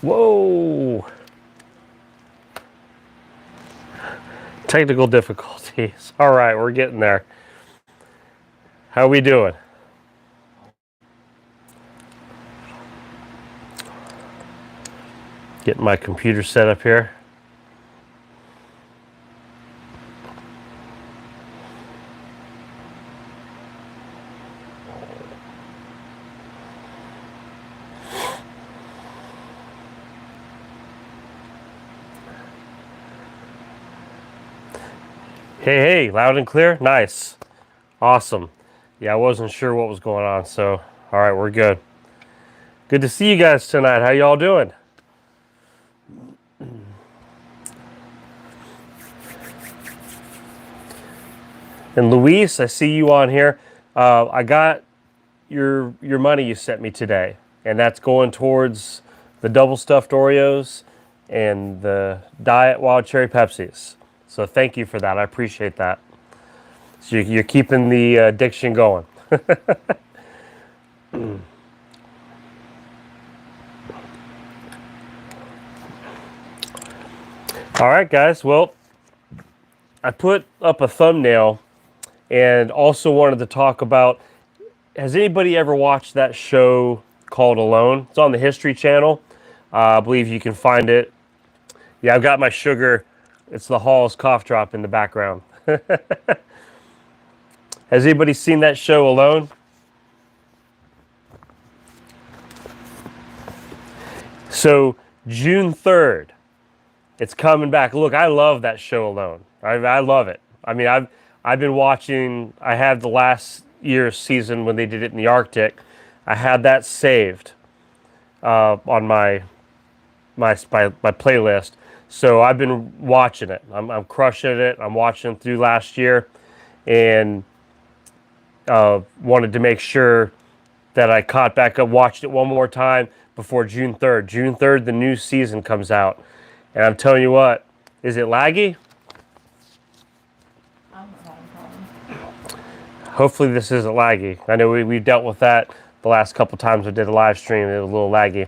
Whoa! Technical difficulties. All right, we're getting there. How we doing? Getting my computer set up here. Hey, loud and clear? Nice. Awesome. Yeah, I wasn't sure what was going on, so all right, we're good. Good to see you guys tonight. How y'all doing? And Luis, I see you on here. I got your money you sent me today, and that's going towards the double stuffed Oreos and the diet wild cherry Pepsis. So thank you for that. I appreciate that. So you're keeping the addiction going. All right, guys. Well, I put up a thumbnail and also wanted to talk about, has anybody ever watched that show called Alone? It's on the History Channel. I believe you can find it. Yeah, I've got my sugar. It's the Hall's cough drop in the background. Has anybody seen that show Alone? So June 3rd, it's coming back. Look, I love that show Alone. I love it. I mean, I've been watching. I had the last year's season when they did it in the Arctic. I had that saved on my playlist. So I've been watching it. I'm crushing it. I'm watching it through last year, and wanted to make sure that I caught back up, watched it one more time before June 3rd. June 3rd, the new season comes out. And I'm telling you what, is it laggy? I'm not having a problem. Hopefully this isn't laggy. I know we dealt with that the last couple times I did a live stream. It was a little laggy.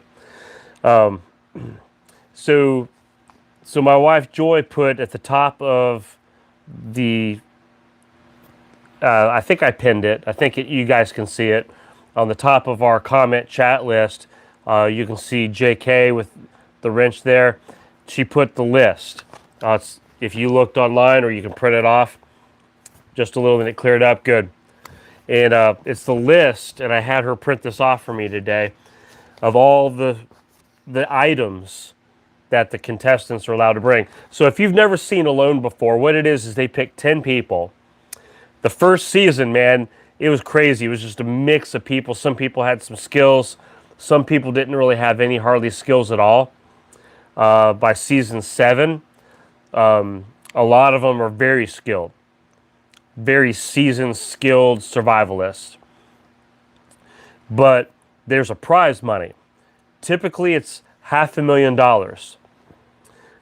So my wife Joy put at the top of the, I think I pinned it. I think you guys can see it. On the top of our comment chat list, you can see JK with the wrench there. She put the list. If you looked online, or you can print it off, just a little bit, it cleared up good. And it's the list, and I had her print this off for me today, of all the items that the contestants are allowed to bring. So if you've never seen Alone before, what it is they pick 10 people. The first season, man, it was crazy. It was just a mix of people. Some people had some skills. Some people didn't really have any hardly skills at all. By season 7, a lot of them are very skilled, very seasoned, skilled survivalists. But there's a prize money. Typically, it's $500,000.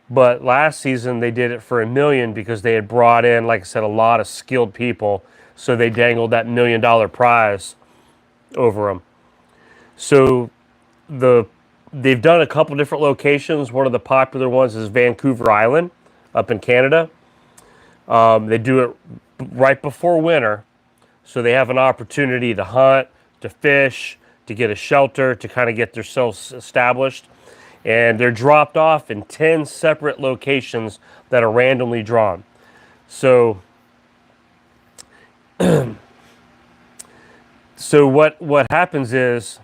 But last season, they did it for $1 million because they had brought in, like I said, a lot of skilled people. So they dangled that $1 million prize over them. So they've done a couple different locations. One of the popular ones is Vancouver Island up in Canada. They do it right before winter, so they have an opportunity to hunt, to fish, to get a shelter, to kind of get themselves established. And they're dropped off in 10 separate locations that are randomly drawn. So, so what happens is,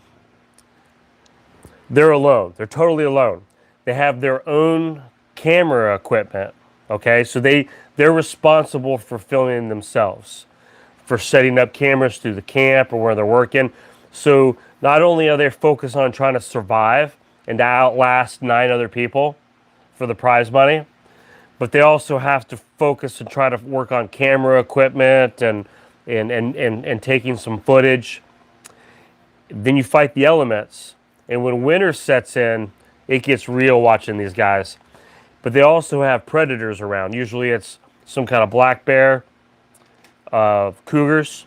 they're alone. They're totally alone. They have their own camera equipment. Okay, so they're responsible for filming themselves, for setting up cameras through the camp or where they're working. So not only are they focused on trying to survive and to outlast 9 other people for the prize money, but they also have to focus and try to work on camera equipment and taking some footage. Then you fight the elements. And when winter sets in, it gets real watching these guys. But they also have predators around. Usually it's some kind of black bear, cougars.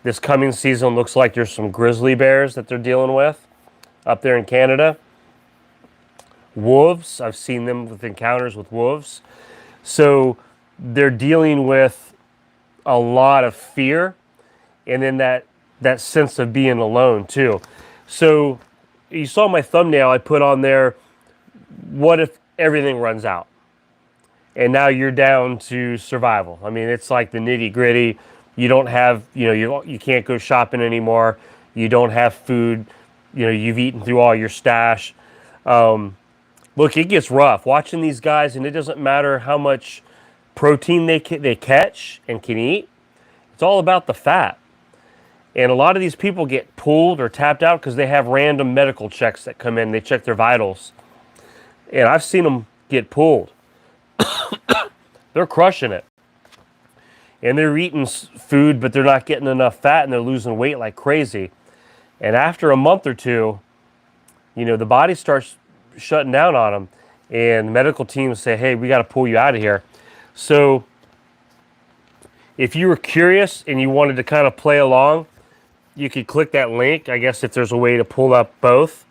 This coming season looks like there's some grizzly bears that they're dealing with. up there in Canada. Wolves, I've seen them with encounters with wolves. So they're dealing with a lot of fear, and then that sense of being alone too. So you saw my thumbnail I put on there, what if everything runs out? And now you're down to survival. I mean, it's like the nitty gritty. You don't have, you can't go shopping anymore. You don't have food. You've eaten through all your stash. Look, it gets rough watching these guys, and it doesn't matter how much protein they catch and can eat. It's all about the fat. And a lot of these people get pulled or tapped out because they have random medical checks that come in. They check their vitals. And I've seen them get pulled. They're crushing it. And they're eating food, but they're not getting enough fat, and they're losing weight like crazy. And after a month or two, the body starts shutting down on them. And the medical teams say, hey, we got to pull you out of here. So if you were curious and you wanted to kind of play along, you could click that link. I guess if there's a way to pull up both.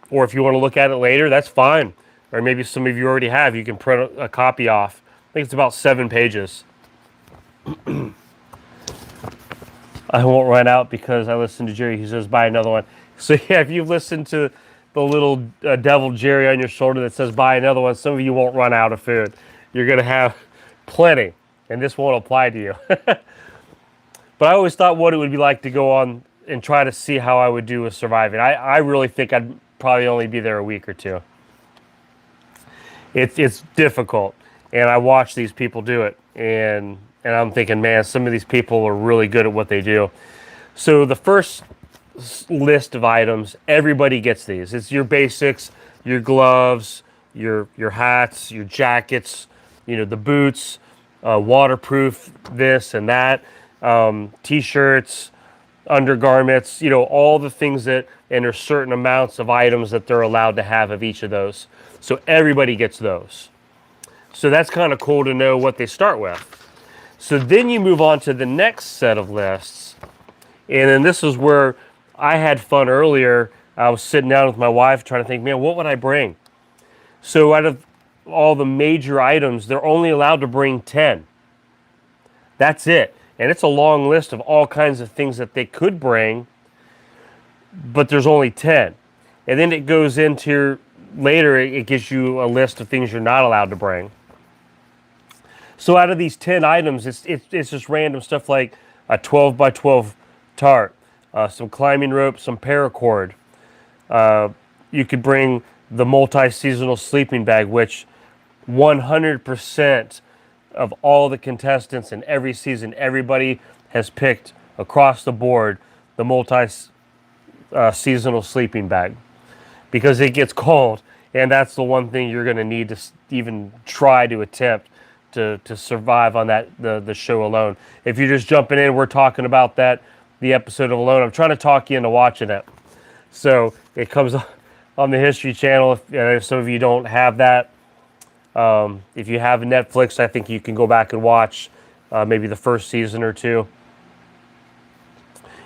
Or if you want to look at it later, that's fine. Or maybe some of you already have. You can print a copy off. I think it's about 7 pages. I won't run out because I listened to Jerry. He says, buy another one. So yeah, if you've listened to the little devil Jerry on your shoulder that says, buy another one, some of you won't run out of food. You're going to have plenty. And this won't apply to you. But I always thought what it would be like to go on and try to see how I would do with surviving. I really think I'd probably only be there a week or two. It's difficult. And I watch these people do it. And I'm thinking, man, some of these people are really good at what they do. So the first list of items, everybody gets these. It's your basics, your gloves, your hats, your jackets, the boots, waterproof this and that, t-shirts, undergarments, all the things that, and there's certain amounts of items that they're allowed to have of each of those. So everybody gets those. So that's kind of cool to know what they start with. So then you move on to the next set of lists. And then this is where I had fun earlier. I was sitting down with my wife trying to think, man, what would I bring? So out of all the major items, they're only allowed to bring 10. That's it. And it's a long list of all kinds of things that they could bring, but there's only 10. And then it goes into, later it gives you a list of things you're not allowed to bring. So out of these 10 items, it's just random stuff like a 12 by 12 tarp, some climbing rope, some paracord. You could bring the multi-seasonal sleeping bag, which 100% of all the contestants in every season, everybody has picked across the board the multi-seasonal sleeping bag because it gets cold, and that's the one thing you're going to need to even try to attempt to survive on the show alone. If you're just jumping in, we're talking about the episode of Alone. I'm trying to talk you into watching it. So it comes on the History Channel. If some of you don't have that, if you have Netflix, I think you can go back and watch maybe the first season or two.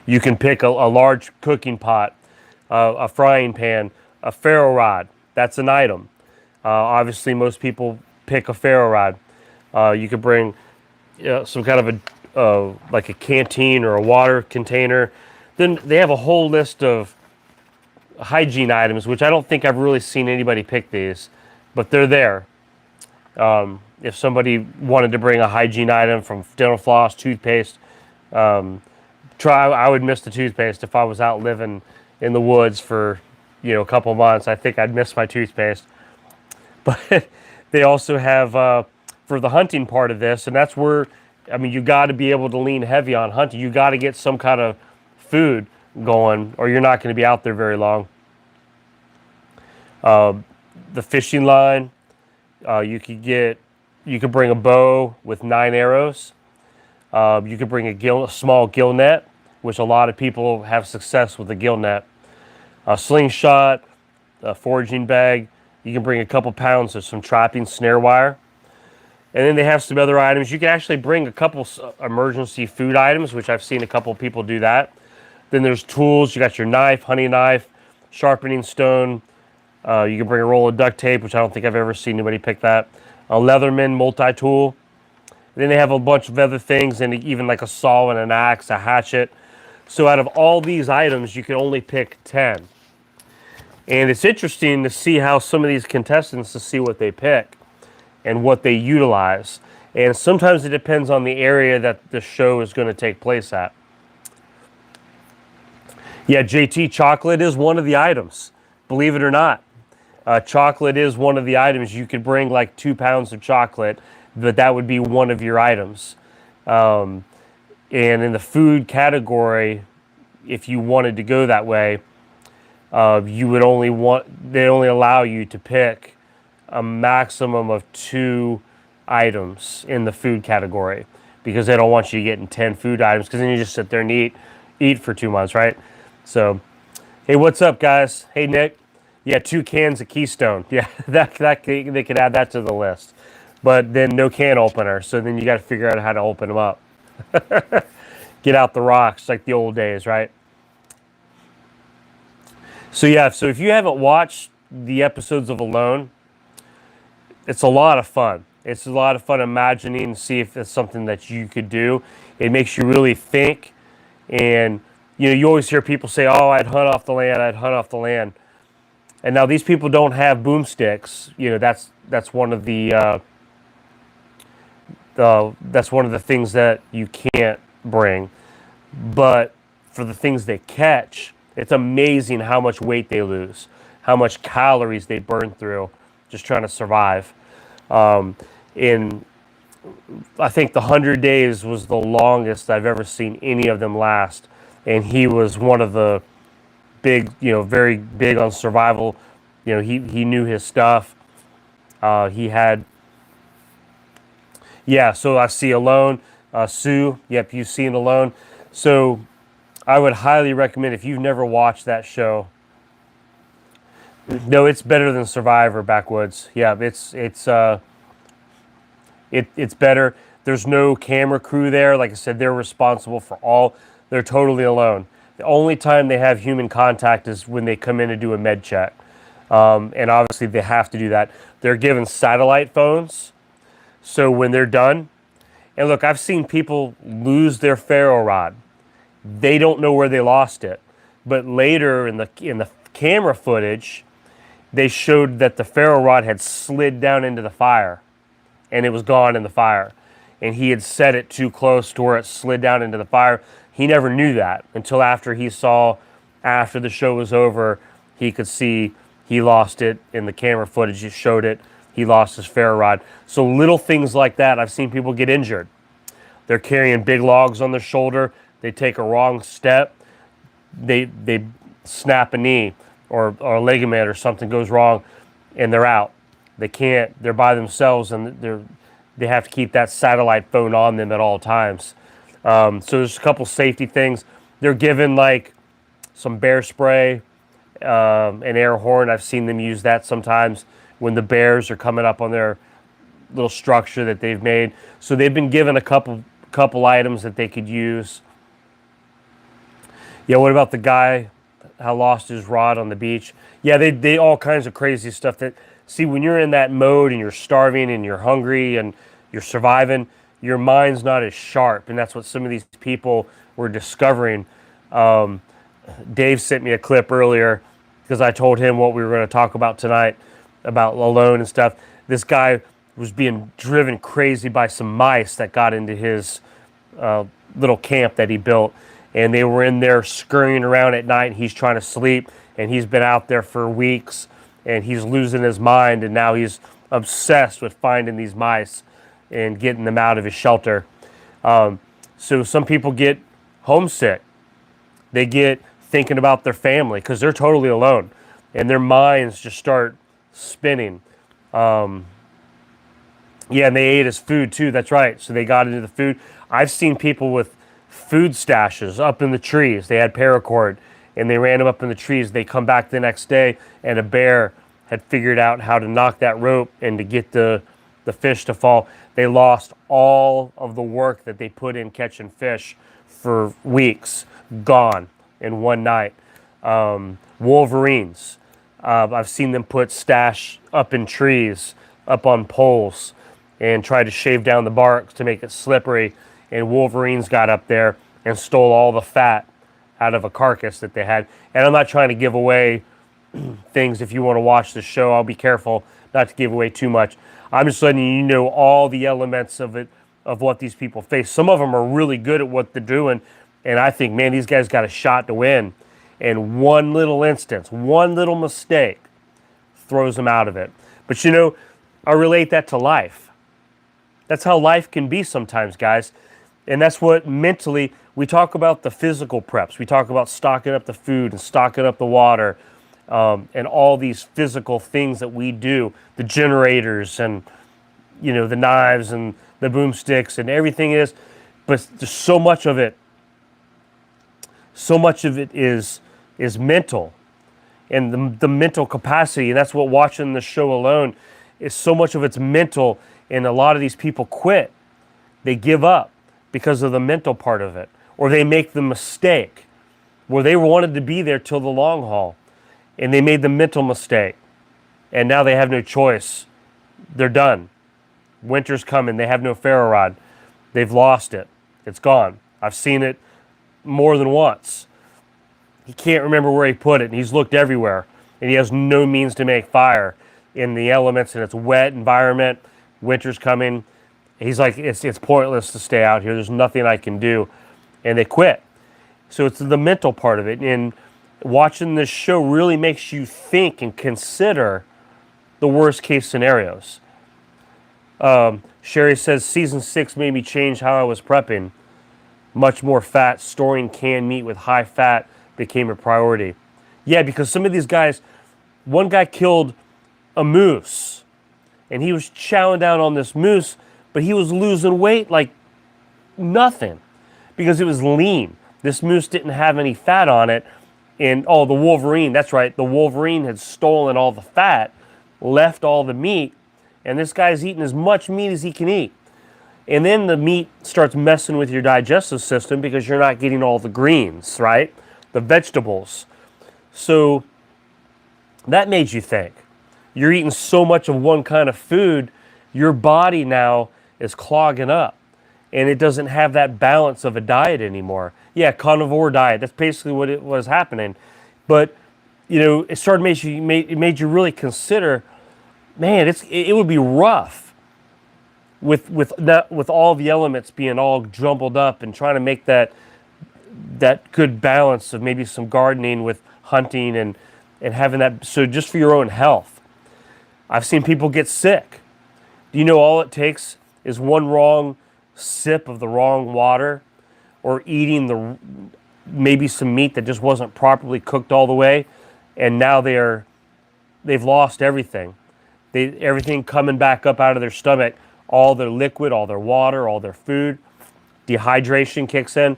You can pick a large cooking pot, a frying pan, a ferro rod. That's an item. Obviously, most people pick a ferro rod. You could bring some kind of like a canteen or a water container. Then they have a whole list of hygiene items, which I don't think I've really seen anybody pick these, but they're there. If somebody wanted to bring a hygiene item from dental floss, toothpaste, I would miss the toothpaste if I was out living in the woods for a couple months. I think I'd miss my toothpaste. But they also have for the hunting part of this, and that's where, you got to be able to lean heavy on hunting. You got to get some kind of food going, or you're not going to be out there very long. The fishing line, you could bring a bow with 9 arrows. You could bring a small gill net, which a lot of people have success with the gill net. A slingshot, a foraging bag. You can bring a couple pounds of some trapping snare wire. And then they have some other items. You can actually bring a couple emergency food items, which I've seen a couple people do that. Then there's tools. You got your knife, hunting knife, sharpening stone. You can bring a roll of duct tape, which I don't think I've ever seen anybody pick that. A Leatherman multi-tool. Then they have a bunch of other things, and even like a saw and an axe, a hatchet. So out of all these items, you can only pick 10. And it's interesting to see how some of these contestants, to see what they pick and what they utilize. And sometimes it depends on the area that the show is going to take place at. Yeah, JT, chocolate is one of the items. Believe it or not. Chocolate is one of the items. You could bring like 2 pounds of chocolate, but that would be one of your items. And in the food category, if you wanted to go that way, you would they only allow you to pick a maximum of 2 items in the food category, because they don't want you getting 10 food items, because then you just sit there and eat for 2 months, right? So, hey, what's up, guys? Hey, Nick. Yeah, 2 cans of Keystone. Yeah, they could add that to the list. But then no can opener, so then you got to figure out how to open them up. Get out the rocks like the old days, right? So yeah, so if you haven't watched the episodes of Alone, it's a lot of fun. It's a lot of fun imagining and see if it's something that you could do. It makes you really think. And, you always hear people say, oh, I'd hunt off the land, I'd hunt off the land. And now these people don't have boomsticks. That's one of the that's one of the things that you can't bring. But for the things they catch, it's amazing how much weight they lose, how much calories they burn through just trying to survive. In I think the 100 days was the longest I've ever seen any of them last, and he was one of the big, very big on survival. He knew his stuff. He had, yeah. So I see Alone, Sue. Yep, you've seen Alone. So I would highly recommend, if you've never watched that show. No, it's better than Survivor, Backwoods. Yeah, it's better. There's no camera crew there. Like I said, they're responsible for all. They're totally alone. The only time they have human contact is when they come in to do a med check. And obviously they have to do that. They're given satellite phones. So when they're done, and look, I've seen people lose their ferro rod. They don't know where they lost it. But later in the camera footage, they showed that the ferro rod had slid down into the fire, and it was gone in the fire. And he had set it too close to where it slid down into the fire. He never knew that until after the show was over, he could see he lost it in the camera footage. It showed it. He lost his ferro rod. So little things like that, I've seen people get injured. They're carrying big logs on their shoulder. They take a wrong step. They snap a knee or a ligament or something goes wrong, and they're out. They're by themselves, and they have to keep that satellite phone on them at all times. So there's a couple safety things. They're given like some bear spray, an air horn. I've seen them use that sometimes when the bears are coming up on their little structure that they've made. So they've been given a couple items that they could use. Yeah, what about the guy who lost his rod on the beach? Yeah, they all kinds of crazy stuff. See, when you're in that mode and you're starving and you're hungry and you're surviving, your mind's not as sharp, and that's what some of these people were discovering. Dave sent me a clip earlier because I told him what we were going to talk about tonight, about Alone and stuff. This guy was being driven crazy by some mice that got into his little camp that he built, and they were in there scurrying around at night, and he's trying to sleep, and he's been out there for weeks, and he's losing his mind, and now he's obsessed with finding these mice and getting them out of his shelter. So some people get homesick. They get thinking about their family because they're totally alone, and their minds just start spinning. Yeah, and they ate his food too. That's right. So they got into the food. I've seen people with food stashes up in the trees. They had paracord, and they ran them up in the trees. They come back the next day, and a bear had figured out how to knock that rope and to get the fish to fall. They lost all of the work that they put in catching fish for weeks, gone in one night. Wolverines. I've seen them put stash up in trees, up on poles, and try to shave down the bark to make it slippery. And wolverines got up there and stole all the fat out of a carcass that they had. And I'm not trying to give away things. If you want to watch the show, I'll be careful not to give away too much. I'm just letting you know all the elements of it, of what these people face. Some of them are really good at what they're doing, and I think, man, these guys got a shot to win. And one little instance, one little mistake throws them out of it. But you know, I relate that to life. That's how life can be sometimes, guys. And that's what mentally, we talk about the physical preps. We talk about stocking up the food and stocking up the water, and all these physical things that we do, the generators and, you know, the knives and the boomsticks and everything is, but there's so much of it is mental, and the mental capacity, and that's what watching the show alone is, so much of it's mental, and a lot of these people quit. They give up because of the mental part of it, or they make the mistake where they wanted to be there till the long haul, and they made the mental mistake, and now they have no choice. They're done. Winter's coming. They have no ferro rod. They've lost it. It's gone. I've seen it more than once. He can't remember where he put it, and he's looked everywhere, and he has no means to make fire in the elements, and it's a wet environment. Winter's coming. He's like, it's pointless to stay out here. There's nothing I can do, and they quit. So it's the mental part of it, and watching this show really makes you think and consider the worst case scenarios. Sherry says, season 6 made me change how I was prepping. Much more fat, storing canned meat with high fat became a priority. Yeah, because some of these guys, one guy killed a moose, and he was chowing down on this moose, but he was losing weight like nothing because it was lean. This moose didn't have any fat on it. And, the wolverine, that's right, the wolverine had stolen all the fat, left all the meat, and this guy's eating as much meat as he can eat. And then the meat starts messing with your digestive system because you're not getting all the greens, right? The vegetables. So that made you think. You're eating so much of one kind of food, your body now is clogging up, and it doesn't have that balance of a diet anymore. Yeah, carnivore diet, that's basically what it was happening. But, you know, it started it made you really consider, man, it would be rough with all the elements being all jumbled up, and trying to make that good balance of maybe some gardening with hunting and having that, so just for your own health. I've seen people get sick. Do you know all it takes is one wrong sip of the wrong water, or eating maybe some meat that just wasn't properly cooked all the way, and now they've lost everything. Everything coming back up out of their stomach, all their liquid, all their water, all their food. Dehydration kicks in.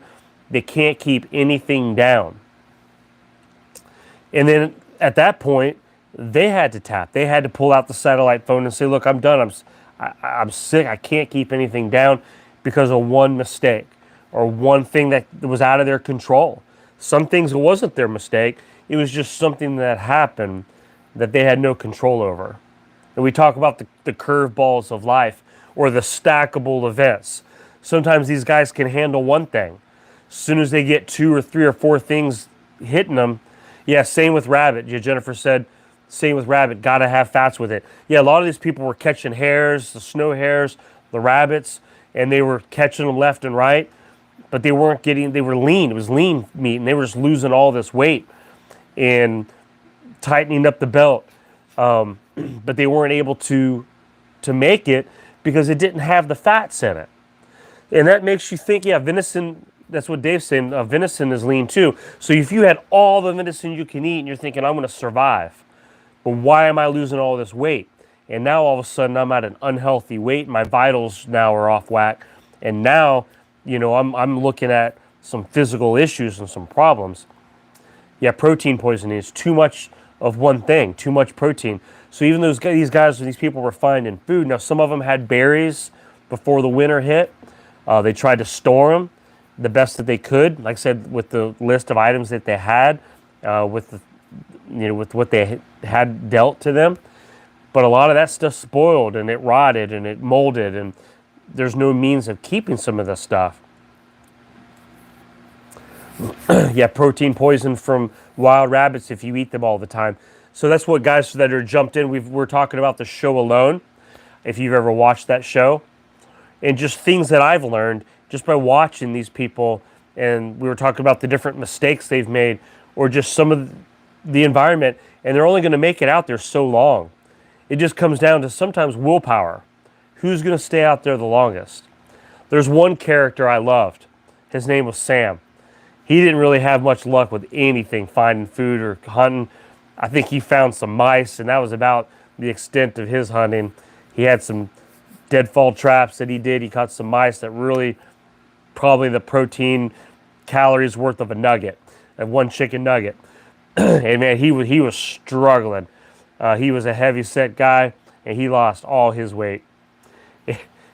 They can't keep anything down. And then at that point, they had to tap. They had to pull out the satellite phone and say, look, I'm done. I'm sick. I can't keep anything down because of one mistake or one thing that was out of their control. Some things, it wasn't their mistake. It was just something that happened that they had no control over. And we talk about the curveballs of life, or the stackable events. Sometimes these guys can handle one thing. As soon as they get 2 or 3 or 4 things hitting them, yeah, same with rabbit. Yeah, Jennifer said, same with rabbit, gotta have fats with it. Yeah, a lot of these people were catching hares, the snow hares, the rabbits, and they were catching them left and right, but they were lean. It was lean meat, and they were just losing all this weight and tightening up the belt. But they weren't able to make it because it didn't have the fats in it. And that makes you think, yeah, venison, that's what Dave's saying, venison is lean too. So if you had all the venison you can eat and you're thinking, I'm going to survive, but why am I losing all this weight? And now all of a sudden I'm at an unhealthy weight. My vitals now are off whack. And now, you know, I'm looking at some physical issues and some problems. Yeah, protein poisoning is too much of one thing, too much protein. So even these people were finding food. Now, some of them had berries before the winter hit. They tried to store them the best that they could. Like I said, with the list of items that they had, with the, with what they had dealt to them. But a lot of that stuff spoiled and it rotted and it molded, and there's no means of keeping some of this stuff. Yeah, protein poison from wild rabbits if you eat them all the time. So that's what guys that are jumped in. We're talking about the show Alone, if you've ever watched that show, and just things that I've learned just by watching these people. And we were talking about the different mistakes they've made, or just some of the environment, and they're only going to make it out there so long. It just comes down to sometimes willpower. Who's going to stay out there the longest? There's one character I loved. His name was Sam. He didn't really have much luck with anything, finding food or hunting. I think he found some mice, and that was about the extent of his hunting. He had some deadfall traps that he did. He caught some mice that really, probably the protein calories worth of a nugget, of one chicken nugget. And man, he was struggling. He was a heavy set guy, and he lost all his weight.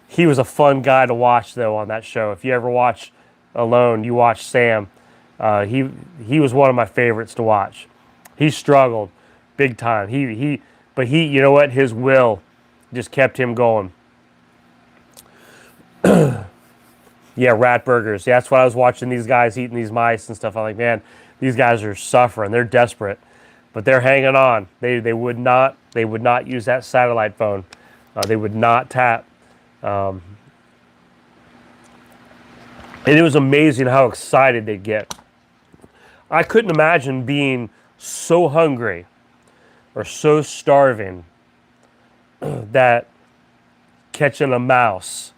He was a fun guy to watch, though, on that show. If you ever watch Alone, you watch Sam. He was one of my favorites to watch. He struggled big time. But you know what? His will just kept him going. Yeah, rat burgers. Yeah, that's why I was watching these guys eating these mice and stuff. I'm like, man, these guys are suffering. They're desperate, but they're hanging on. They would not use that satellite phone. They would not tap. And it was amazing how excited they'd get. I couldn't imagine being so hungry or so starving that catching a mouse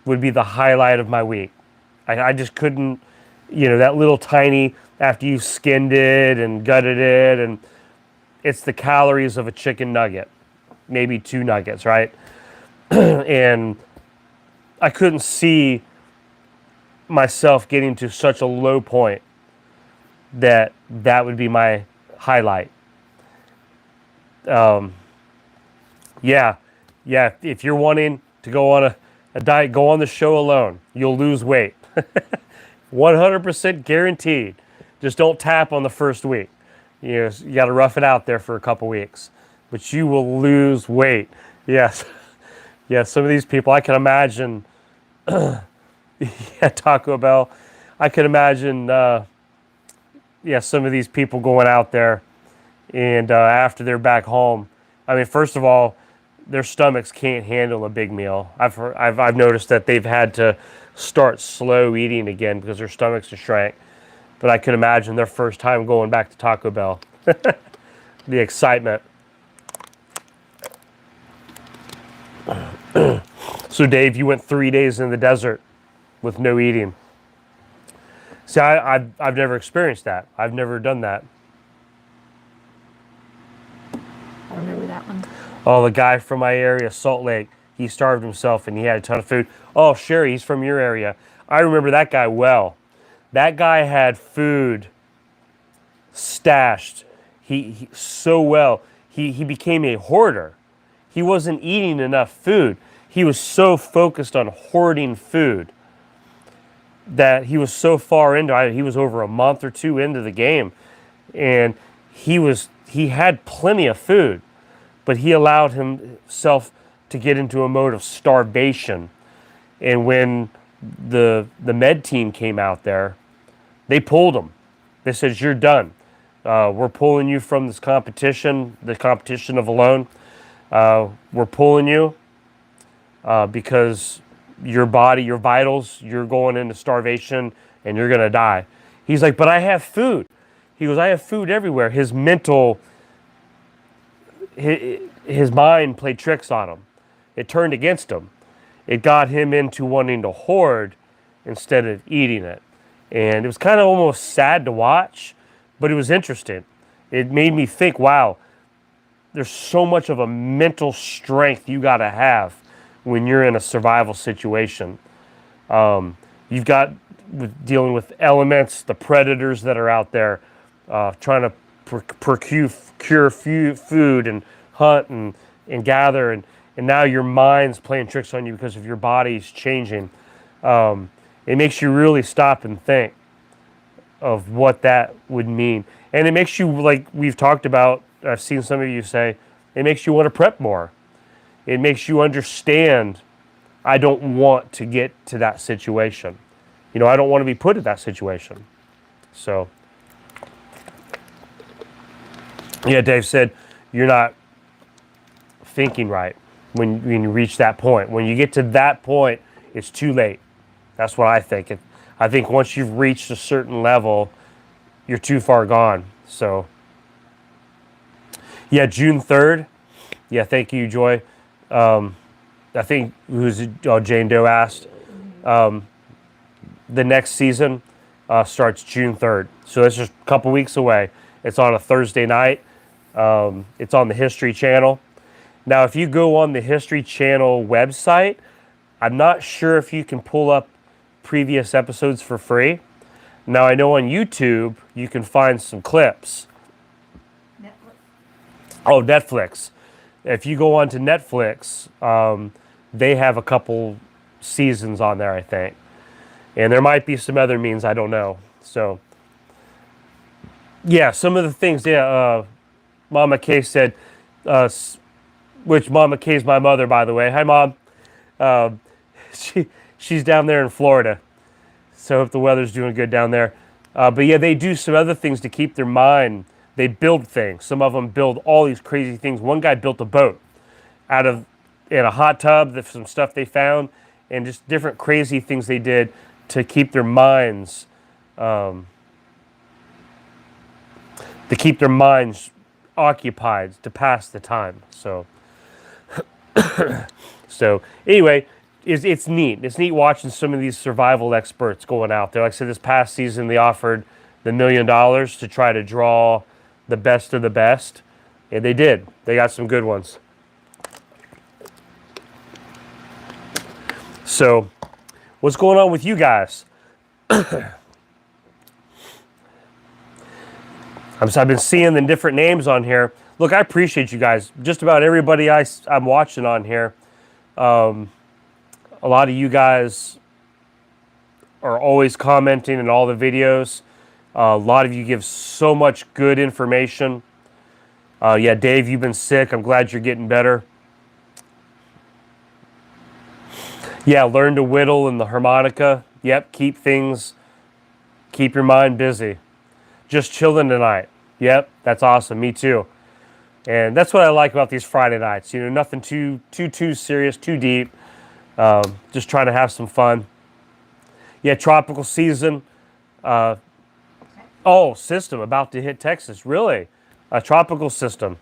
would be the highlight of my week. I just couldn't, that little tiny, after you skinned it and gutted it, and it's the calories of a chicken nugget, maybe 2 nuggets, right? And I couldn't see myself getting to such a low point that would be my highlight. Yeah, if you're wanting to go on a diet, go on the show Alone. You'll lose weight. 100% guaranteed. Just don't tap on the first week. You got to rough it out there for a couple weeks. But you will lose weight. Yes. Yeah, some of these people, I can imagine, Taco Bell. I can imagine, some of these people going out there, and after they're back home, I mean, first of all, their stomachs can't handle a big meal. I've noticed that they've had to start slow eating again because their stomachs are shrank. But I can imagine their first time going back to Taco Bell. The excitement. So Dave, you went 3 days in the desert with no eating. See, I've never experienced that. I've never done that. I remember that one. Oh, the guy from my area, Salt Lake, he starved himself and he had a ton of food. Oh, Sherry, he's from your area. I remember that guy well. That guy had food stashed. He so well. He became a hoarder. He wasn't eating enough food. He was so focused on hoarding food that he was so far into it. He was over a month or 2 into the game, and he had plenty of food, but he allowed himself to get into a mode of starvation. And when the med team came out there, they pulled him. They said, "You're done. We're pulling you from this competition, the competition of Alone. We're pulling you because your body, your vitals, you're going into starvation and you're going to die." He's like, "But I have food." He goes, "I have food everywhere." His mind played tricks on him. It turned against him. It got him into wanting to hoard instead of eating it. And it was kind of almost sad to watch, but it was interesting. It made me think, wow, there's so much of a mental strength you got to have when you're in a survival situation. You've got dealing with elements, the predators that are out there, trying to procure food and hunt and gather, and now your mind's playing tricks on you because of your body's changing. It makes you really stop and think. of what that would mean. And it makes you, like we've talked about, I've seen some of you say, it makes you want to prep more. It makes you understand, I don't want to get to that situation. You know, I don't want to be put in that situation. So, yeah, Dave said, you're not thinking right when you reach that point. When you get to that point, it's too late. That's what I think. I think once you've reached a certain level, you're too far gone. So, yeah, June 3rd. Yeah, thank you, Joy. I think Jane Doe asked. The next season starts June 3rd. So it's just a couple weeks away. It's on a Thursday night. It's on the History Channel. Now, if you go on the History Channel website, I'm not sure if you can pull up previous episodes for free. Now, I know on YouTube, you can find some clips. Oh, Netflix. If you go on to Netflix, they have a couple seasons on there, I think. And there might be some other means, I don't know. So, yeah, some of the things, Mama Kay said, which Mama Kay's my mother, by the way. Hi, Mom. She's down there in Florida. So I hope the weather's doing good down there. But yeah, they do some other things to keep their mind. They build things. Some of them build all these crazy things. One guy built a boat in a hot tub, some stuff they found, and just different crazy things they did to keep their minds, occupied to pass the time. So, so anyway, it's neat. It's neat watching some of these survival experts going out there. Like I said, this past season they offered the $1 million to try to draw the best of the best, and they did. They got some good ones. So, what's going on with you guys? I've been seeing the different names on here. Look, I appreciate you guys. Just about everybody I'm watching on here. A lot of you guys are always commenting in all the videos. A lot of you give so much good information. Yeah, Dave, you've been sick. I'm glad you're getting better. Yeah, learn to whittle and the harmonica. Yep, keep your mind busy. Just chilling tonight. Yep, that's awesome. Me too. And that's what I like about these Friday nights. You know, nothing too serious, too deep. Just trying to have some fun. Yeah, tropical season. System about to hit Texas. Really? A tropical system.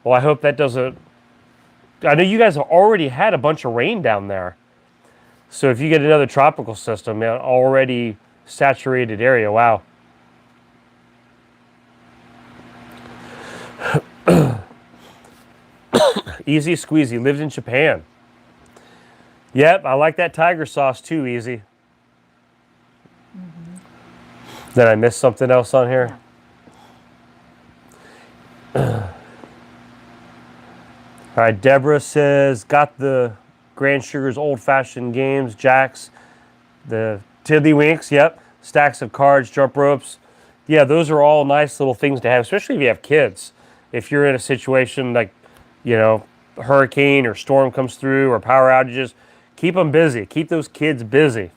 Well, I hope that doesn't... I know you guys have already had a bunch of rain down there. So if you get another tropical system, already saturated area, wow. Easy Squeezy lived in Japan. Yep, I like that tiger sauce too, Easy. Mm-hmm. Did I miss something else on here? Yeah. All right, Deborah says, got the Grand Sugar's old-fashioned games, jacks, the tiddlywinks, yep, stacks of cards, jump ropes. Yeah, those are all nice little things to have, especially if you have kids. If you're in a situation like, you know, a hurricane or storm comes through or power outages, keep them busy. Keep those kids busy.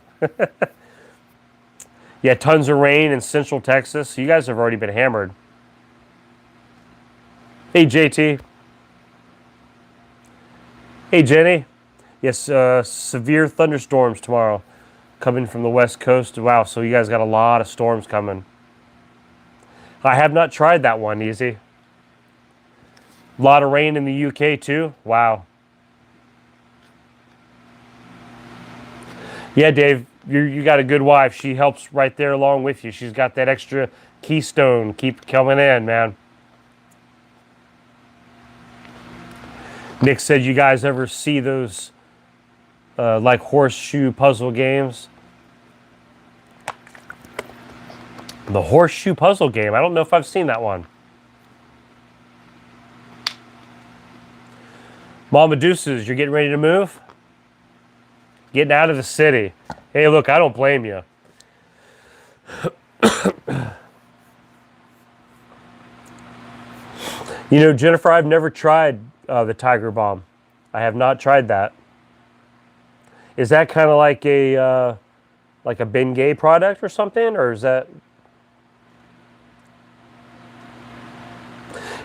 Yeah, tons of rain in Central Texas. You guys have already been hammered. Hey, JT. Hey, Jenny. Yes, severe thunderstorms tomorrow coming from the west coast. Wow, so you guys got a lot of storms coming. I have not tried that one, Easy. A lot of rain in the UK too? Wow. Yeah, Dave, you got a good wife. She helps right there along with you. She's got that extra keystone. Keep coming in, man. Nick said, you guys ever see those like horseshoe puzzle games? The horseshoe puzzle game. I don't know if I've seen that one. Mama Deuces, you're getting ready to move? Getting out of the city. Hey, look, I don't blame you. You know, Jennifer, I've never tried the Tiger Balm. I have not tried that. Is that kind of like a Bengay product or something, or is that?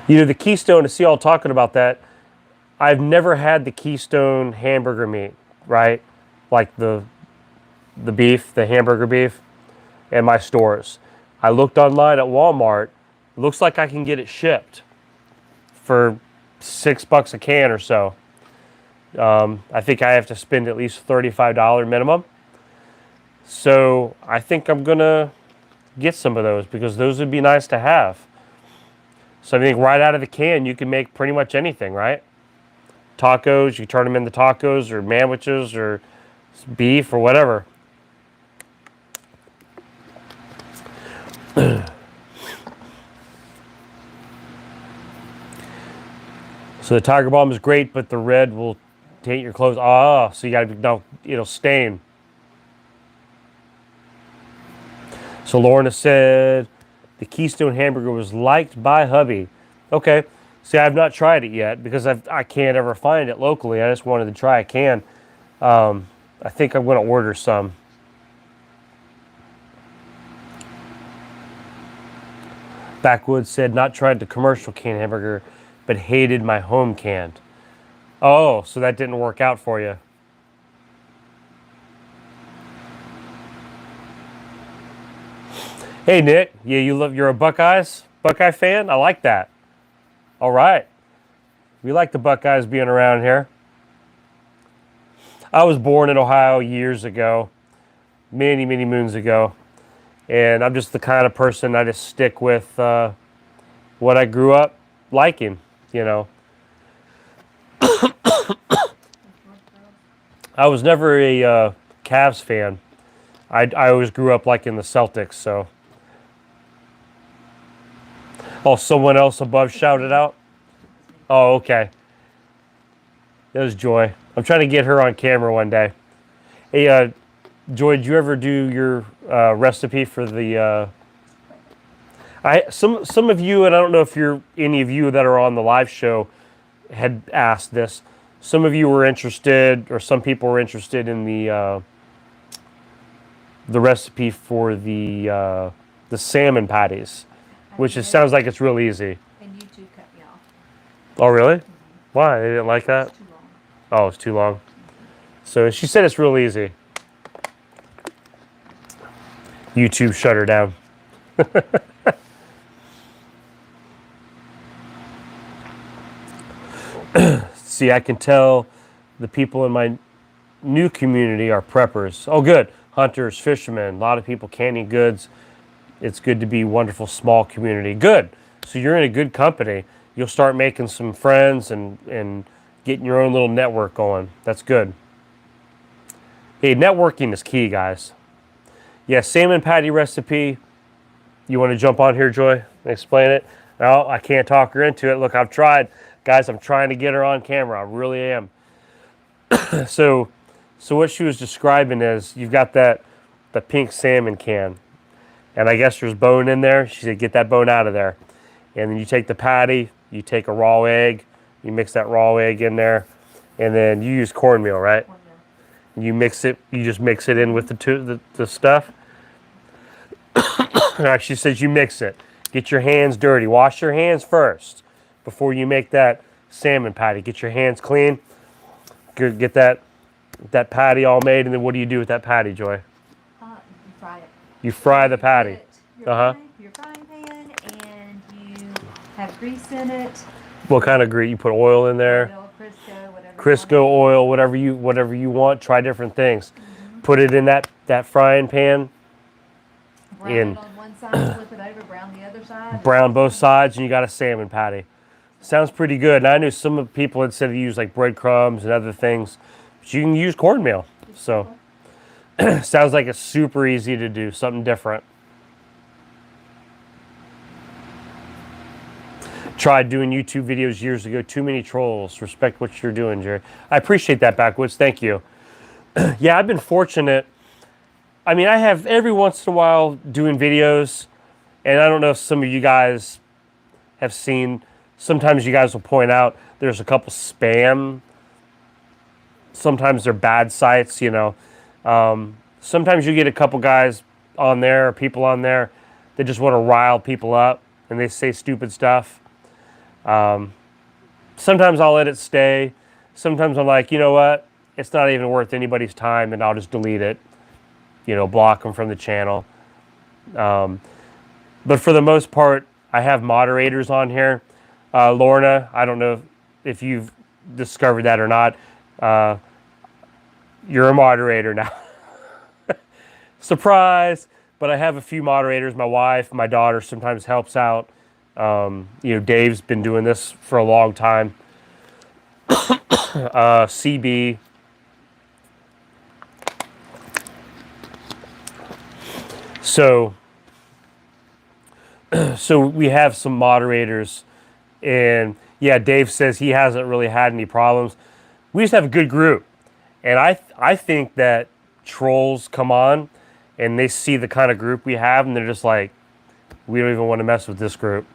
You know, the Keystone. To see y'all talking about that, I've never had the Keystone hamburger meat, right? Like the beef, the hamburger beef, in my stores. I looked online at Walmart. It looks like I can get it shipped for $6 a can or so. I think I have to spend at least $35 minimum. So I think I'm gonna get some of those because those would be nice to have. So I think right out of the can, you can make pretty much anything, right? Tacos, you turn them into tacos or sandwiches or beef or whatever. So the Tiger Balm is great, but the red will taint your clothes. Oh, so you got to no, it'll stain. So Lorna said the Keystone hamburger was liked by hubby. Okay. See, I've not tried it yet because I can't ever find it locally. I just wanted to try a can. I think I'm going to order some. Backwoods said not tried the commercial canned hamburger, but hated my home canned. Oh, so that didn't work out for you. Hey Nick, yeah, you're a Buckeye fan? I like that. All right. We like the Buckeyes being around here. I was born in Ohio years ago, many, many moons ago. And I'm just the kind of person I just stick with what I grew up liking, you know. I was never a Cavs fan. I always grew up liking the Celtics, so. Oh, someone else above shouted out? Oh, okay. That was Joy. I'm trying to get her on camera one day. Hey, Joy, did you ever do your recipe for the? Some of you, and I don't know if any of you that are on the live show had asked this. Some of you were interested, or some people were interested in the recipe for the salmon patties, which sounds like it's real easy. And you two cut me off. Oh, really? Why? They didn't like that? It's too long. Oh, it's too long. So she said it's real easy. YouTube shut her down. See, I can tell the people in my new community are preppers. Oh, good. Hunters, fishermen, a lot of people canning goods. It's good to be a wonderful small community. Good. So you're in a good company. You'll start making some friends and getting your own little network going. That's good. Hey, networking is key, guys. Yeah, salmon patty recipe. You want to jump on here, Joy, and explain it? No, I can't talk her into it. Look, I've tried. Guys, I'm trying to get her on camera. I really am. So what she was describing is you've got the pink salmon can. And I guess there's bone in there. She said, get that bone out of there. And then you take the patty, you take a raw egg, you mix that raw egg in there, and then you use cornmeal, right? You mix it, you just mix it in with the stuff. She says you mix it. Get your hands dirty. Wash your hands first before you make that salmon patty. Get your hands clean. Get that patty all made, and then what do you do with that patty, Joy? You fry it. You fry the patty. Your frying pan, and you have grease in it. What kind of grease? You put oil in there? Oil, Crisco, whatever. Crisco oil, whatever you want. Try different things. Mm-hmm. Put it in that frying pan. Brown it on one side, flip it over, brown the other side. Brown both sides, and you got a salmon patty. Sounds pretty good. And I knew some people had said to use like breadcrumbs and other things, but you can use cornmeal. So sounds like it's super easy to do, something different. Tried doing YouTube videos years ago. Too many trolls. Respect what you're doing, Jerry. I appreciate that, Backwoods. Thank you. Yeah, I've been fortunate. I mean, I have every once in a while doing videos, and I don't know if some of you guys have seen sometimes you guys will point out there's a couple spam. Sometimes they're bad sites, you know. Sometimes you get a couple guys on there, or people on there that just want to rile people up and they say stupid stuff. Sometimes I'll let it stay. Sometimes I'm like, you know what? It's not even worth anybody's time, and I'll just delete it. You know, block them from the channel. But for the most part, I have moderators on here. Lorna, I don't know if you've discovered that or not. You're a moderator now. Surprise! But I have a few moderators. My wife, my daughter sometimes helps out. You know, Dave's been doing this for a long time. CB. So we have some moderators, and yeah, Dave says he hasn't really had any problems. We just have a good group, and I think that trolls come on, and they see the kind of group we have, and they're just like, we don't even want to mess with this group.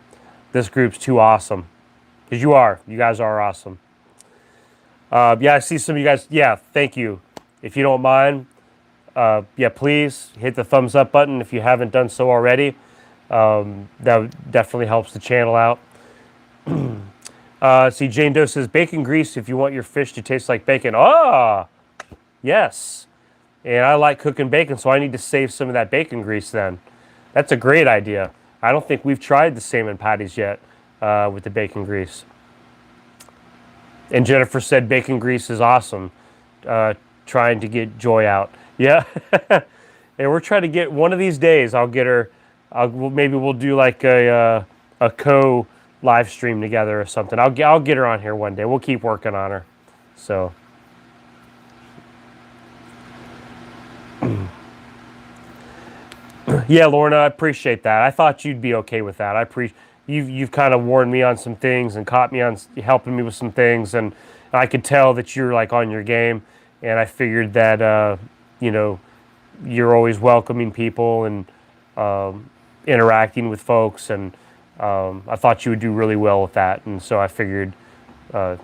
This group's too awesome, because you guys are awesome. Yeah, I see some of you guys. Yeah, thank you. If you don't mind, yeah, please hit the thumbs up button if you haven't done so already. That definitely helps the channel out. See, Jane Doe says, bacon grease if you want your fish to taste like bacon. Ah, yes. And I like cooking bacon, so I need to save some of that bacon grease then. That's a great idea. I don't think we've tried the salmon patties yet with the bacon grease. And Jennifer said bacon grease is awesome. Trying to get Joy out. Yeah. And we're trying to get, one of these days, I'll get her, maybe we'll do like a live stream together or something. I'll get her on here one day. We'll keep working on her. So. Yeah, Lorna, I appreciate that. I thought you'd be okay with that. You've kind of warned me on some things and caught me on helping me with some things, and I could tell that you're like on your game. And I figured that you know, you're always welcoming people and interacting with folks, and I thought you would do really well with that, and so I figured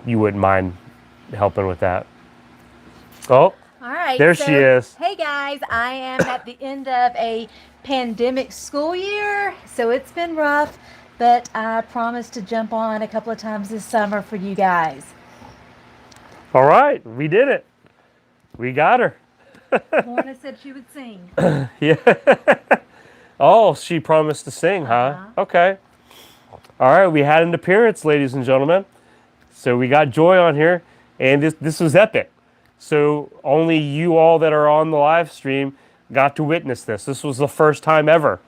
you wouldn't mind helping with that. Oh, All right. there she is. Hey guys, I am at the end of a pandemic school year, so it's been rough, but I promised to jump on a couple of times this summer for you guys. All right, we did it. We got her. Lorna said she would sing. Yeah. Oh, she promised to sing, huh? Okay. All right, we had an appearance, ladies and gentlemen. So we got Joy on here, and this was epic. So only you all that are on the live stream got to witness this. This was the first time ever.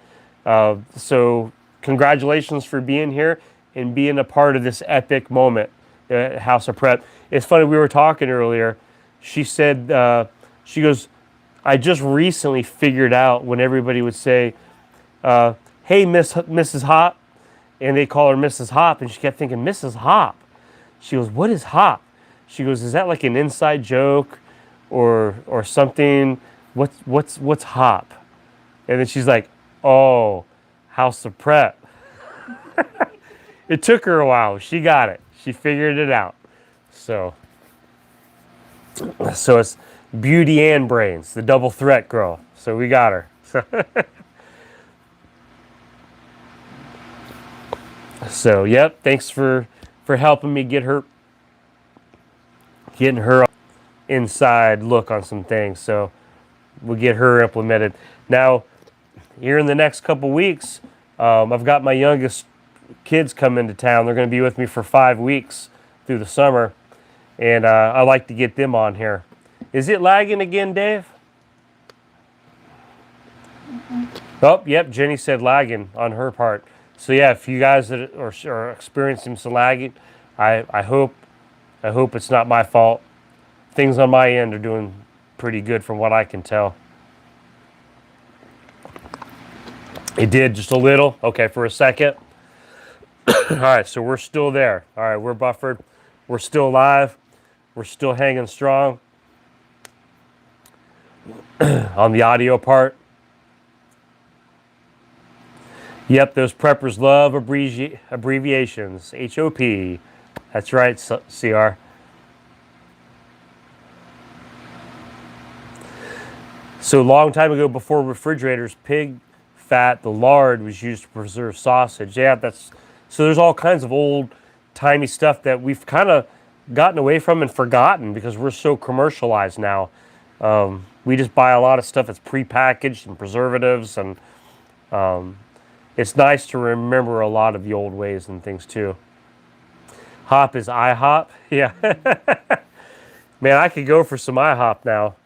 So congratulations for being here and being a part of this epic moment at House of Prep. It's funny, we were talking earlier. She said, she goes, I just recently figured out when everybody would say, hey, Mrs. Hop, and they call her Mrs. Hop, and she kept thinking, Mrs. Hop. She goes, what is Hop? She goes, is that like an inside joke or something? What's Hop? And then she's like, oh, House of Prep. It took her a while. She got it. She figured it out. So it's beauty and brains, the double threat girl. So we got her. So yep, thanks for helping me getting her inside look on some things. So we'll get her implemented. Now, here in the next couple weeks, I've got my youngest kids come into town. They're going to be with me for 5 weeks through the summer, and I like to get them on here. Is it lagging again, Dave? Mm-hmm. Oh, yep, Jenny said lagging on her part. So yeah, if you guys that are experiencing some lagging, I hope it's not my fault. Things on my end are doing pretty good from what I can tell. It did just a little. Okay, for a second. All right, so we're still there. All right, we're buffered. We're still live. We're still hanging strong on the audio part. Yep, those preppers love abbreviations. HOP. That's right, CR. So a long time ago, before refrigerators, pig fat, the lard was used to preserve sausage. Yeah, that's so. There's all kinds of old timey stuff that we've kind of gotten away from and forgotten because we're so commercialized now. We just buy a lot of stuff that's prepackaged and preservatives, and it's nice to remember a lot of the old ways and things too. Hop is IHOP. Yeah. Man, I could go for some IHOP now.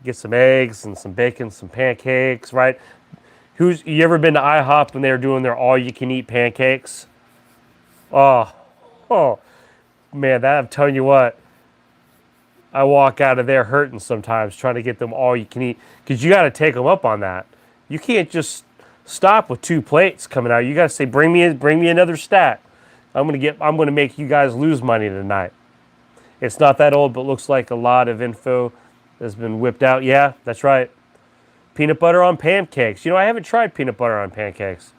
Get some eggs and some bacon, some pancakes, right? You ever been to IHOP when they're doing their all-you-can-eat pancakes? Oh, oh, man, that I'm telling you what, I walk out of there hurting sometimes trying to get them all-you-can-eat because you got to take them up on that. You can't just stop with 2 plates coming out. You got to say, bring me another stack. I'm gonna make you guys lose money tonight. It's not that old, but looks like a lot of info has been whipped out. Yeah, that's right. Peanut butter on pancakes. I haven't tried peanut butter on pancakes.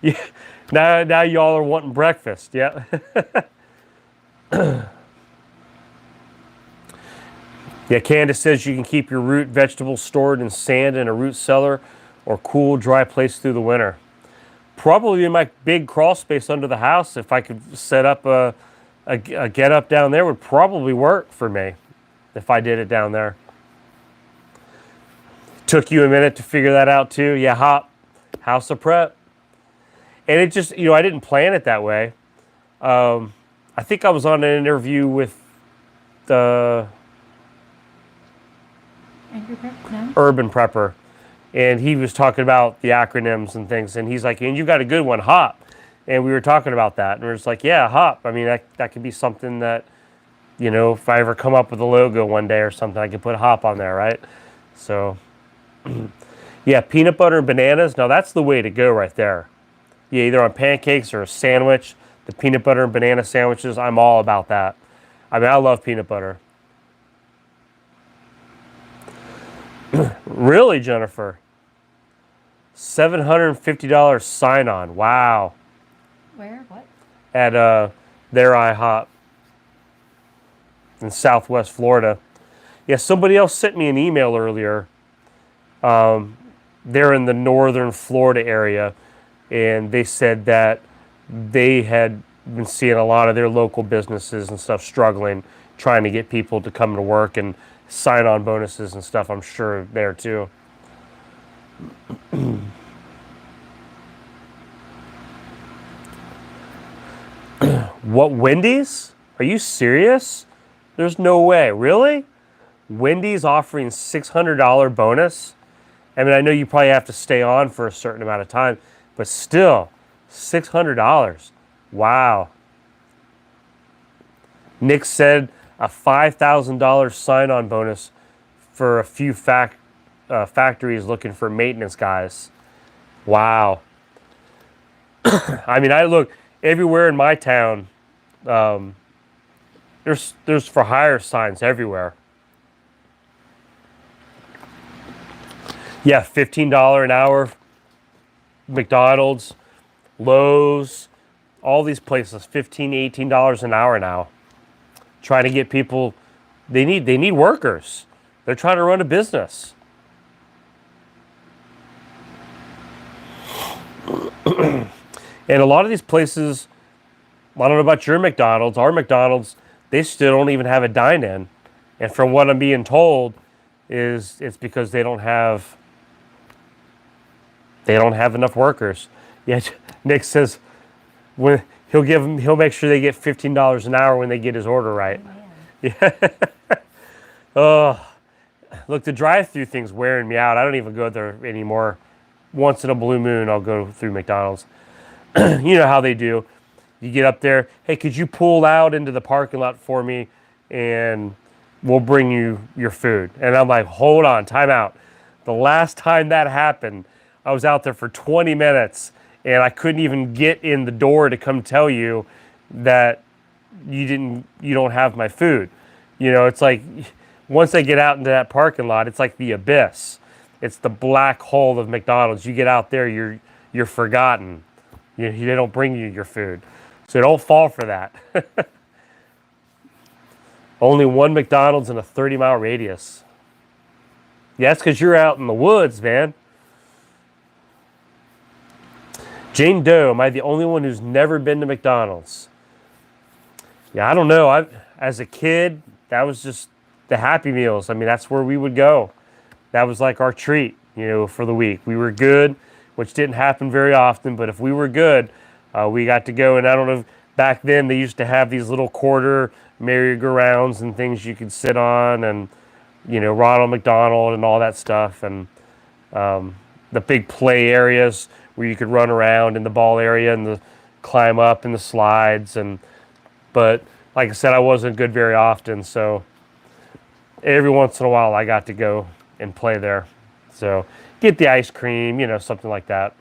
Yeah, now y'all are wanting breakfast. Yeah. Yeah, Candace says you can keep your root vegetables stored in sand in a root cellar or cool, dry place through the winter. Probably in my big crawl space under the house, if I could set up a get up down there, would probably work for me if I did it down there. Took you a minute to figure that out too. Yeah, hop, house of prep. And it just, I didn't plan it that way. I think I was on an interview with the Urban Prepper, and he was talking about the acronyms and things, and he's like, and you got a good one, HOP. And we were talking about that, and we are just like, yeah, HOP. I mean, that could be something that, if I ever come up with a logo one day or something, I could put HOP on there, right? So, yeah, peanut butter and bananas. Now, that's the way to go right there. Yeah, either on pancakes or a sandwich. The peanut butter and banana sandwiches, I'm all about that. I mean, I love peanut butter. Really, Jennifer? $750 sign-on. Wow. Where? What? At their IHOP in Southwest Florida. Yeah, somebody else sent me an email earlier. They're in the northern Florida area, and they said that they had been seeing a lot of their local businesses and stuff struggling, trying to get people to come to work, and sign-on bonuses and stuff, I'm sure, there too. What, Wendy's? Are you serious? There's no way. Really? Wendy's offering $600 bonus? I mean, I know you probably have to stay on for a certain amount of time, but still, $600. Wow. Nick said a $5,000 sign-on bonus for a few factories looking for maintenance guys. Wow. I mean, I look everywhere in my town. There's for hire signs everywhere. Yeah, $15 an hour. McDonald's, Lowe's, all these places, $15, $18 an hour now. Trying to get people, they need workers. They're trying to run a business. And a lot of these places, I don't know about your McDonald's, our McDonald's, they still don't even have a dine-in. And from what I'm being told, it's because they don't have enough workers. Yeah, Nick says when he'll make sure they get $15 an hour when they get his order right. Yeah. Oh, look, the drive-through thing's wearing me out. I don't even go there anymore. Once in a blue moon, I'll go through McDonald's. You know how they do. You get up there, hey, could you pull out into the parking lot for me, and we'll bring you your food. And I'm like, hold on, time out. The last time that happened, I was out there for 20 minutes, and I couldn't even get in the door to come tell you that you don't have my food. It's like once I get out into that parking lot, it's like the abyss. It's the black hole of McDonald's. You get out there, you're forgotten. They don't bring you your food. So don't fall for that. Only one McDonald's in a 30-mile radius. Yeah, that's because you're out in the woods, man. Jane Doe, am I the only one who's never been to McDonald's? Yeah, I don't know. As a kid, that was just the Happy Meals. I mean, that's where we would go. That was like our treat, for the week. We were good, which didn't happen very often, but if we were good, we got to go. And I don't know, back then they used to have these little quarter merry-go-rounds and things you could sit on, and, Ronald McDonald and all that stuff, and the big play areas where you could run around in the ball area and climb up in the slides. But like I said, I wasn't good very often, so every once in a while I got to go and play there. So get the ice cream, something like that.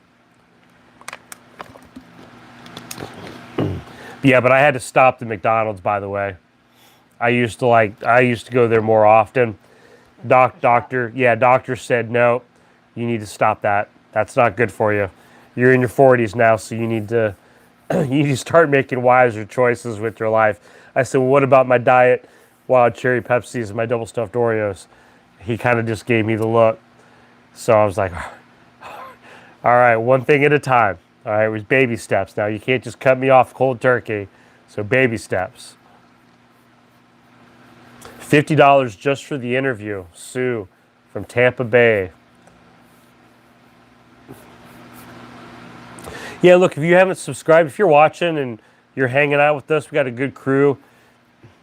Yeah, but I had to stop the McDonald's, by the way. I used to go there more often. Doctor said, no, you need to stop that. That's not good for you. You're in your 40s now, so you need to start making wiser choices with your life. I said, well, what about my diet, wild cherry Pepsis and my double stuffed Oreos? He kind of just gave me the look. So I was like, all right, one thing at a time. All right, it was baby steps. Now, you can't just cut me off cold turkey. So baby steps. $50 just for the interview. Sue from Tampa Bay. Yeah, look, if you haven't subscribed, if you're watching and you're hanging out with us, we got a good crew.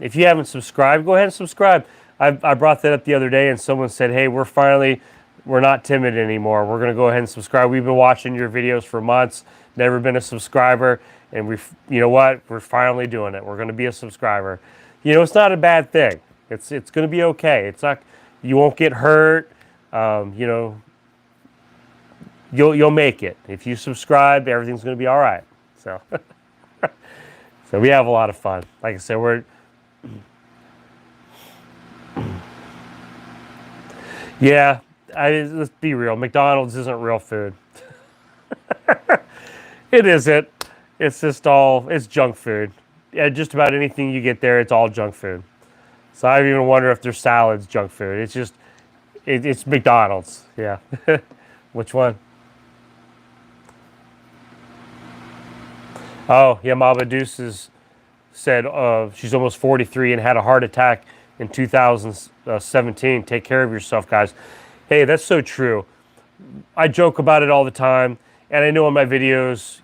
If you haven't subscribed, go ahead and subscribe. I brought that up the other day, and someone said, hey, we're not timid anymore. We're going to go ahead and subscribe. We've been watching your videos for months, never been a subscriber, and you know what? We're finally doing it. We're going to be a subscriber. It's not a bad thing. It's going to be okay. It's not, you won't get hurt. You'll make it. If you subscribe, everything's going to be all right. So, so we have a lot of fun. Like I said, yeah. Let's be real. McDonald's isn't real food. It isn't. It's just it's junk food. Yeah, just about anything you get there, it's all junk food. So I even wonder if their salad's junk food. It's just, it's McDonald's. Yeah. Which one? Oh, yeah, Mama Deuces said she's almost 43 and had a heart attack in 2017. Take care of yourself, guys. Hey, that's so true. I joke about it all the time, and I know in my videos,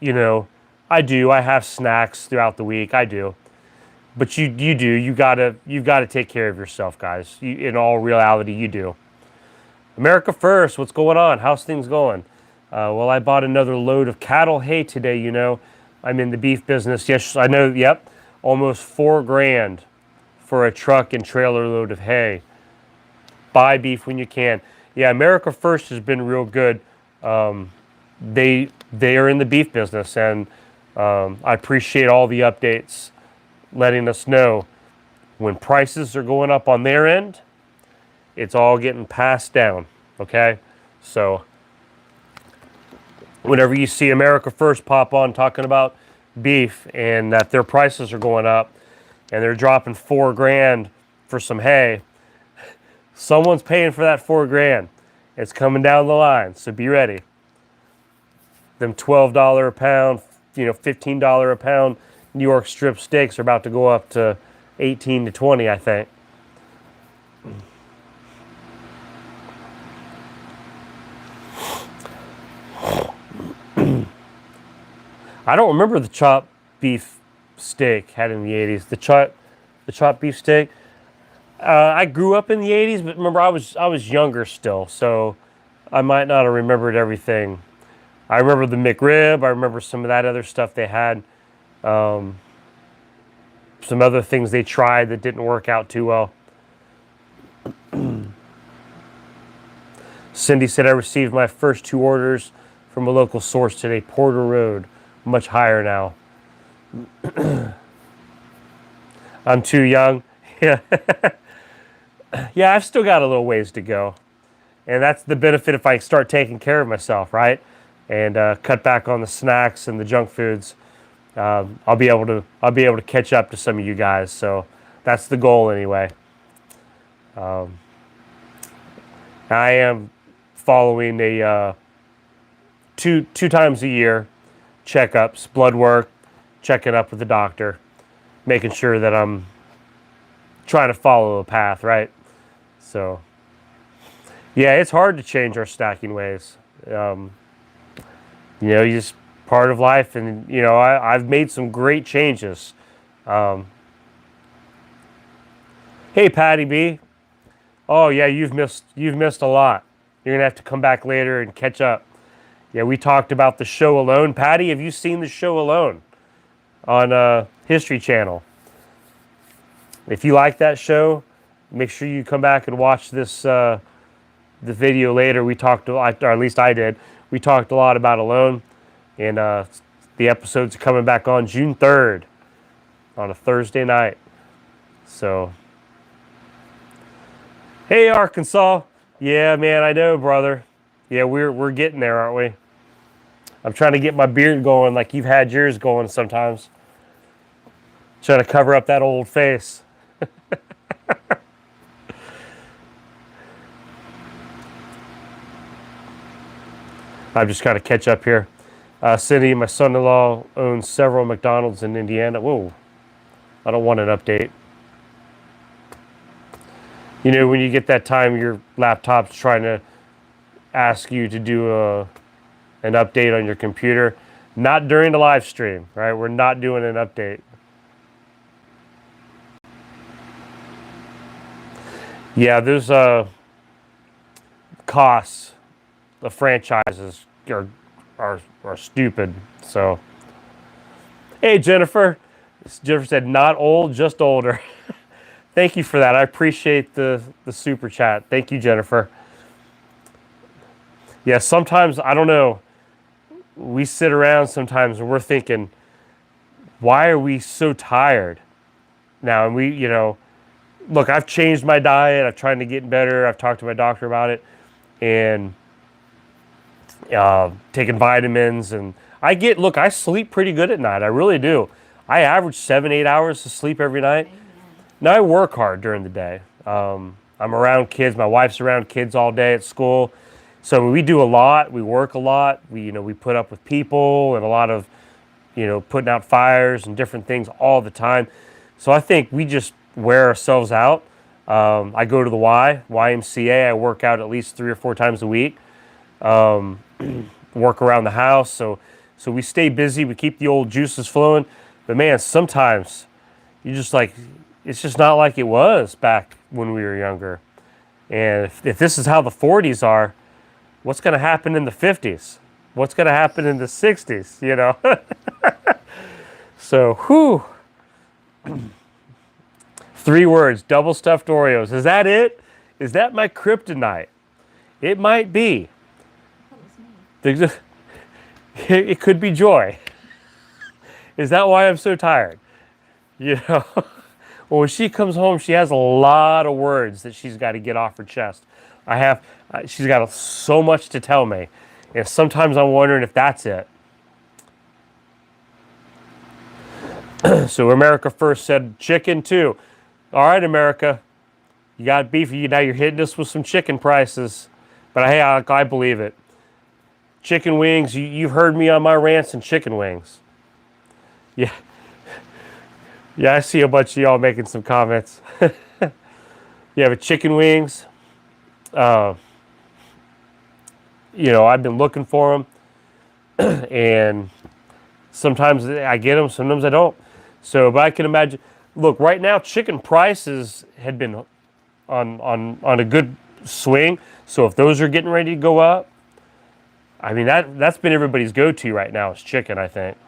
I have snacks throughout the week. I do. But you've got to take care of yourself, guys. In all reality, you do. America First, what's going on? How's things going? Well, I bought another load of cattle hay today, I'm in the beef business. Yes, I know. Yep. Almost $4,000 for a truck and trailer load of hay. Buy beef when you can. Yeah, America First has been real good. They are in the beef business, and I appreciate all the updates letting us know when prices are going up on their end, it's all getting passed down. Okay? So whenever you see America First pop on talking about beef and that their prices are going up and they're dropping $4,000 for some hay, someone's paying for that $4,000. It's coming down the line, so be ready. Them $12 a pound, $15 a pound New York strip steaks are about to go up to 18 to 20, I think. I don't remember the chopped beef steak had in the 80s. The chopped beef steak. I grew up in the 80s, but remember I was younger still, so I might not have remembered everything. I remember the McRib. I remember some of that other stuff they had. Some other things they tried that didn't work out too well. Cindy said, I received my first 2 orders from a local source today, Porter Road. Much higher now. I'm too young. Yeah. Yeah, I've still got a little ways to go. And that's the benefit if I start taking care of myself, right? and cut back on the snacks and the junk foods, I'll be able to catch up to some of you guys. So that's the goal anyway. I am following a two times a year checkups, blood work, checking up with the doctor, making sure that I'm trying to follow a path, right? So yeah, it's hard to change our snacking ways. You just part of life, and I've made some great changes. Hey, Patty B. Oh yeah, you've missed a lot. You're gonna have to come back later and catch up. Yeah, we talked about the show Alone. Patty, have you seen the show Alone on History Channel? If you like that show, make sure you come back and watch this the video later. We talked, or at least I did. We talked a lot about Alone, and the episodes are coming back on June 3rd on a Thursday night. So, hey, Arkansas. Yeah, man, I know, brother. Yeah, we're getting there, aren't we? I'm trying to get my beard going like you've had yours going sometimes. Trying to cover up that old face. I'm just trying to catch up here. Cindy, my son-in-law owns several McDonald's in Indiana. Whoa, I don't want an update. When you get that time, your laptop's trying to ask you to do an update on your computer. Not during the live stream, right? We're not doing an update. Yeah, there's costs. The franchises are stupid. So, hey, Jennifer. Jennifer said, not old, just older. Thank you for that. I appreciate the super chat. Thank you, Jennifer. Yeah, sometimes, I don't know, we sit around sometimes and we're thinking, why are we so tired now? And we, look, I've changed my diet. I've tried to get better. I've talked to my doctor about it, and taking vitamins. And I sleep pretty good at night. I really do. I average 7-8 hours of sleep every night. Amen. Now I work hard during the day. I'm around kids. My wife's around kids all day at school. So we do a lot. We work a lot. We put up with people and a lot of, putting out fires and different things all the time. So I think we just wear ourselves out. I go to the YMCA. I work out at least 3 or 4 times a week. Work around the house. So we stay busy. We keep the old juices flowing. But man, sometimes you just it's just not like it was back when we were younger. And if this is how the 40s are, what's going to happen in the 50s? What's going to happen in the 60s, So, whew. 3 words, double stuffed Oreos. Is that it? Is that my kryptonite? It might be. It could be joy. Is that why I'm so tired? Well, when she comes home, she has a lot of words that she's got to get off her chest. She's got so much to tell me. And sometimes I'm wondering if that's it. So America First said chicken too. All right, America. You got beef. Now you're hitting us with some chicken prices. But hey, I believe it. Chicken wings. You've heard me on my rants and chicken wings. Yeah. Yeah, I see a bunch of y'all making some comments. Yeah, but chicken wings. I've been looking for them. And sometimes I get them, sometimes I don't. So, but I can imagine. Look, right now, chicken prices had been on a good swing. So if those are getting ready to go up, I mean, that's been everybody's go-to right now is chicken, I think.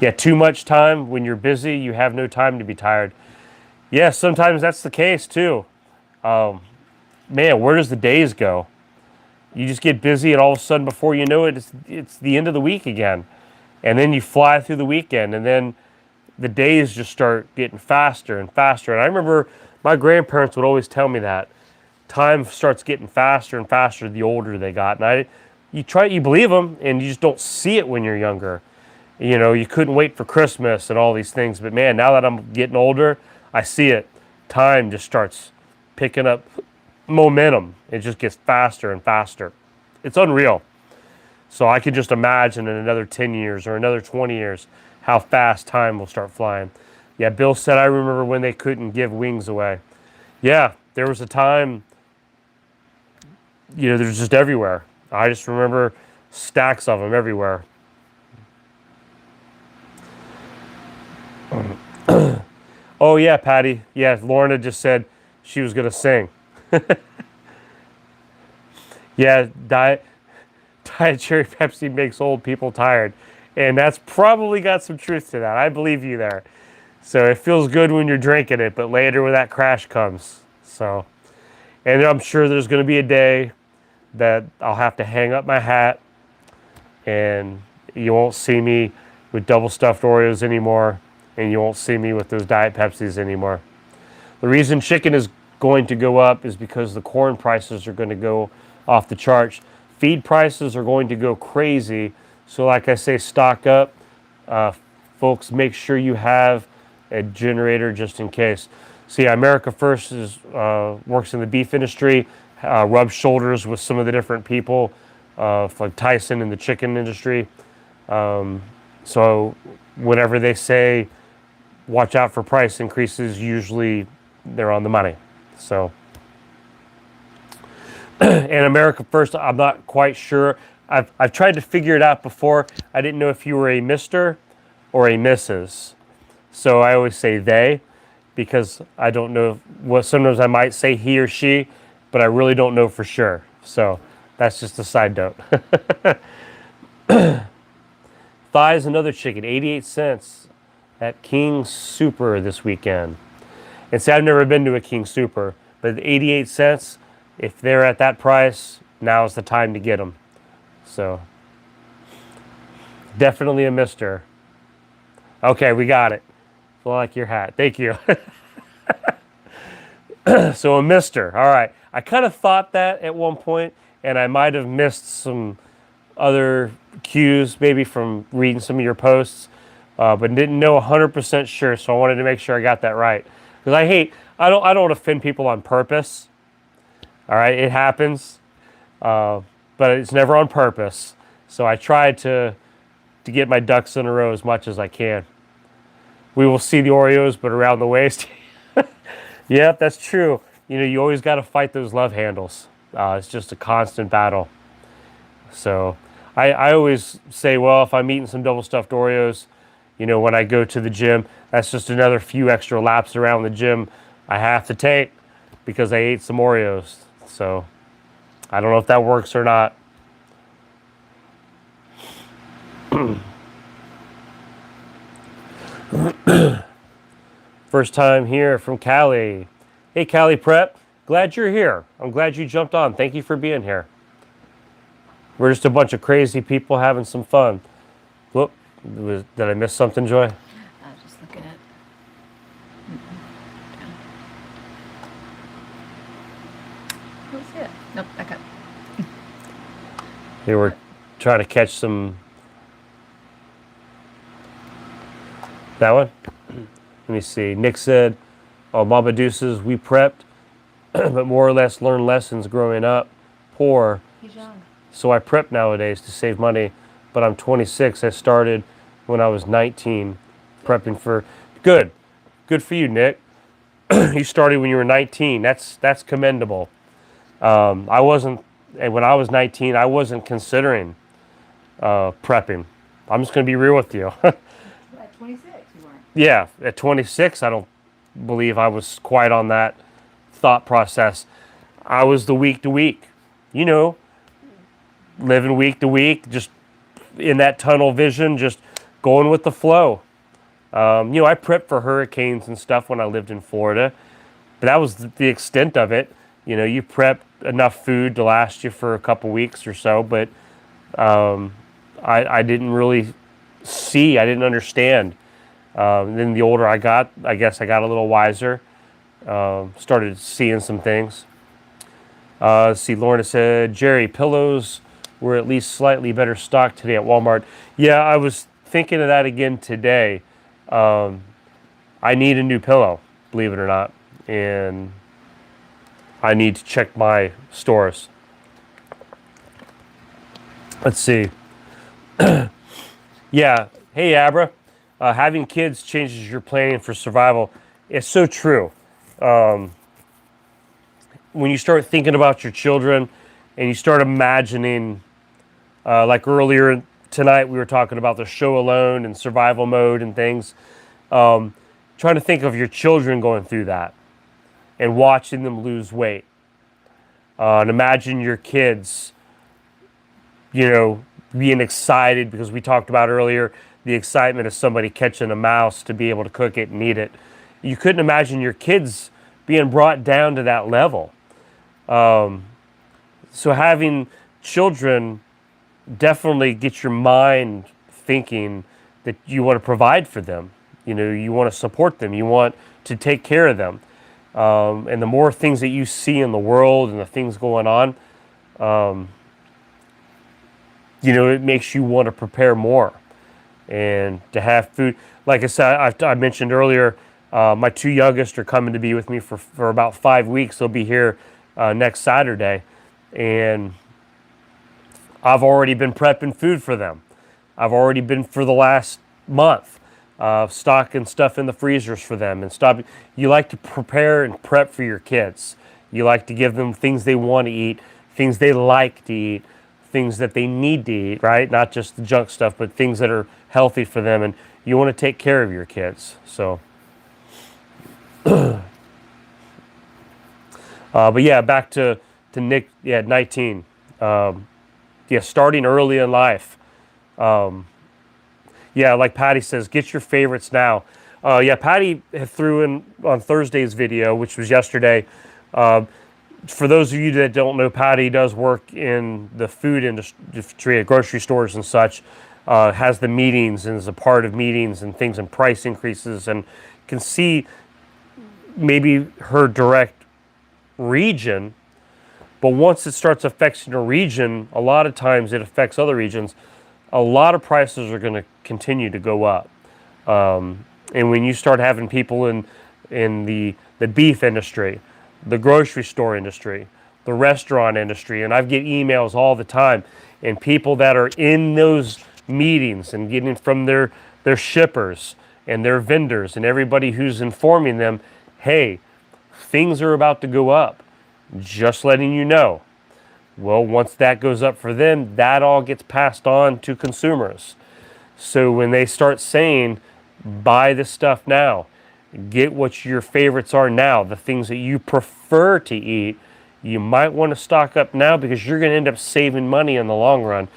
Yeah, too much time. When you're busy, you have no time to be tired. Yeah, sometimes that's the case too. Man, where does the days go? You just get busy, and all of a sudden, before you know it, it's the end of the week again. And then you fly through the weekend, and then the days just start getting faster and faster. And I remember my grandparents would always tell me that. time starts getting faster and faster the older they got. And you believe them, and you just don't see it when you're younger. You know, you couldn't wait for Christmas and all these things. But man, now that I'm getting older, I see it. Time just starts picking up momentum. It just gets faster and faster. It's unreal. So I could just imagine in another 10 years or another 20 years how fast time will start flying. Yeah, Bill said, I remember when they couldn't give wings away. Yeah, there was a time, you know, they're just everywhere. I just remember stacks of them everywhere. Oh, yeah, Patty. Yeah, Lorna just said she was going to sing. Yeah, Diet Cherry Pepsi makes old people tired. And that's probably got some truth to that. I believe you there. So it feels good when you're drinking it, but later when that crash comes. So, and I'm sure there's going to be a day that I'll have to hang up my hat and you won't see me with double stuffed Oreos anymore, and you won't see me with those Diet Pepsis anymore. The reason chicken is going to go up is because the corn prices are going to go off the charts. Feed prices are going to go crazy. So like I say, stock up. Folks, make sure you have a generator just in case. See, America First works in the beef industry, rubs shoulders with some of the different people, like Tyson in the chicken industry. So whenever they say, watch out for price increases, usually they're on the money. So, and America First, I'm not quite sure. I've tried to figure it out before. I didn't know if you were a Mr. or a Mrs. So I always say they, because I don't know what, sometimes I might say he or she, but I really don't know for sure. So that's just a side note. Thighs, another chicken, 88 cents at King Super this weekend. And see, I've never been to a King Super, but 88 cents, if they're at that price, now's the time to get them. So, definitely a mister. Okay, we got it. I like your hat. Thank you. So, a mister. All right. I kind of thought that at one point, and I might have missed some other cues, maybe from reading some of your posts, but didn't know 100% sure, so I wanted to make sure I got that right. Because I don't offend people on purpose. All right, it happens, but it's never on purpose. So I try to get my ducks in a row as much as I can. We will see the Oreos, but around the waist. Yep, that's true. You know, you always got to fight those love handles. It's just a constant battle. So I always say, well, if I'm eating some double stuffed Oreos, you know, when I go to the gym, that's just another few extra laps around the gym I have to take because I ate some Oreos. So I don't know if that works or not. First time here from Cali. Hey, Cali Prep. Glad you're here. I'm glad you jumped on. Thank you for being here. We're just a bunch of crazy people having some fun. Whoop. Did I miss something, Joy? I was just looking at. What's it? Nope, back up. They were trying to catch some. That one? Let me see. Nick said, oh, Mama Deuces, we prepped, but more or less learned lessons growing up poor. He's young. So I prep nowadays to save money, but I'm 26. I started when I was 19, prepping for. Good for you, Nick. You started when you were 19. That's commendable. I wasn't, and when I was 19, I wasn't considering prepping. I'm just going to be real with you. At 26, you weren't. Yeah, at 26, I don't believe I was quite on that thought process. I was the week to week, you know, living week to week, just in that tunnel vision, just going with the flow. You know, I prepped for hurricanes and stuff when I lived in Florida, but that was the extent of it. You know, you prep enough food to last you for a couple weeks or so, but I didn't really see, I didn't understand. Then the older I guess I got a little wiser, started seeing some things. Let's see, Lorna said, Jerry, pillows were at least slightly better stocked today at Walmart. Yeah, I was thinking of that again today. I need a new pillow, believe it or not. And I need to check my stores. Let's see. Yeah. Hey, Abra. Having kids changes your planning for survival. It's so true. When you start thinking about your children and you start imagining, like earlier tonight, we were talking about the show Alone and survival mode and things. Trying to think of your children going through that and watching them lose weight. And imagine your kids, being excited because we talked about earlier the excitement of somebody catching a mouse to be able to cook it and eat it. You couldn't imagine your kids being brought down to that level. So having children definitely gets your mind thinking that you want to provide for them. You want to support them. You want to take care of them. And the more things that you see in the world and the things going on, it makes you want to prepare more and to have food. Like I said, I mentioned earlier, my two youngest are coming to be with me for about 5 weeks. They'll be here next Saturday. And I've already been prepping food for them. I've already been for the last month, stocking stuff in the freezers for them and stuff. You like to prepare and prep for your kids. You like to give them things they want to eat, things they like to eat, things that they need to eat, right? Not just the junk stuff, but things that are healthy for them. And you want to take care of your kids. So, but yeah, back to Nick, 19. Starting early in life. Like Patty says, get your favorites now. Patty threw in on Thursday's video, which was yesterday. For those of you that don't know, Patty does work in the food industry at grocery stores and such. Has the meetings and is a part of meetings and things and price increases and can see maybe her direct region. But once it starts affecting a region, a lot of times it affects other regions. A lot of prices are going to continue to go up. And when you start having people in the beef industry, the grocery store industry, the restaurant industry, and I get emails all the time, and people that are in those meetings and getting from their shippers and their vendors and everybody who's informing them, hey, things are about to go up. Just letting you know. Well, once that goes up for them, that all gets passed on to consumers. So when they start saying, buy this stuff now, get what your favorites are now, the things that you prefer to eat, you might want to stock up now because you're going to end up saving money in the long run.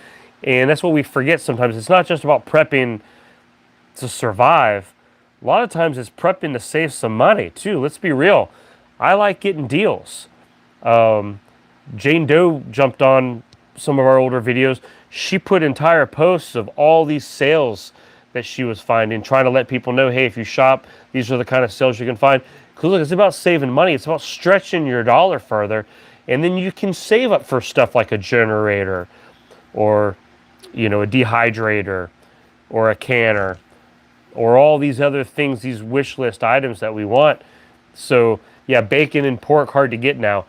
And that's what we forget sometimes. It's not just about prepping to survive. A lot of times it's prepping to save some money too. Let's be real. I like getting deals. Jane Doe jumped on some of our older videos. She put entire posts of all these sales that she was finding, trying to let people know, hey, if you shop, these are the kind of sales you can find. Because look, it's about saving money. It's about stretching your dollar further. And then you can save up for stuff like a generator or, a dehydrator or a canner or all these other things, these wish list items that we want. So, bacon and pork, hard to get now.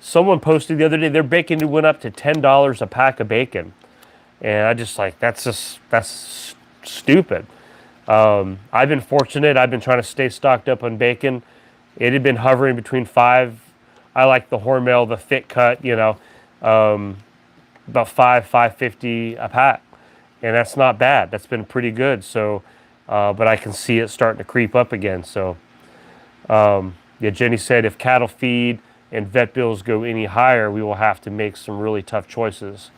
Someone posted the other day, their bacon went up to $10 a pack of bacon. And I just that's stupid. I've been fortunate. I've been trying to stay stocked up on bacon. It had been hovering between $5. I like the Hormel, the thick cut, about $5.50 a pack. And that's not bad. That's been pretty good. So, but I can see it starting to creep up again. So, Jenny said, if cattle feed and vet bills go any higher, we will have to make some really tough choices.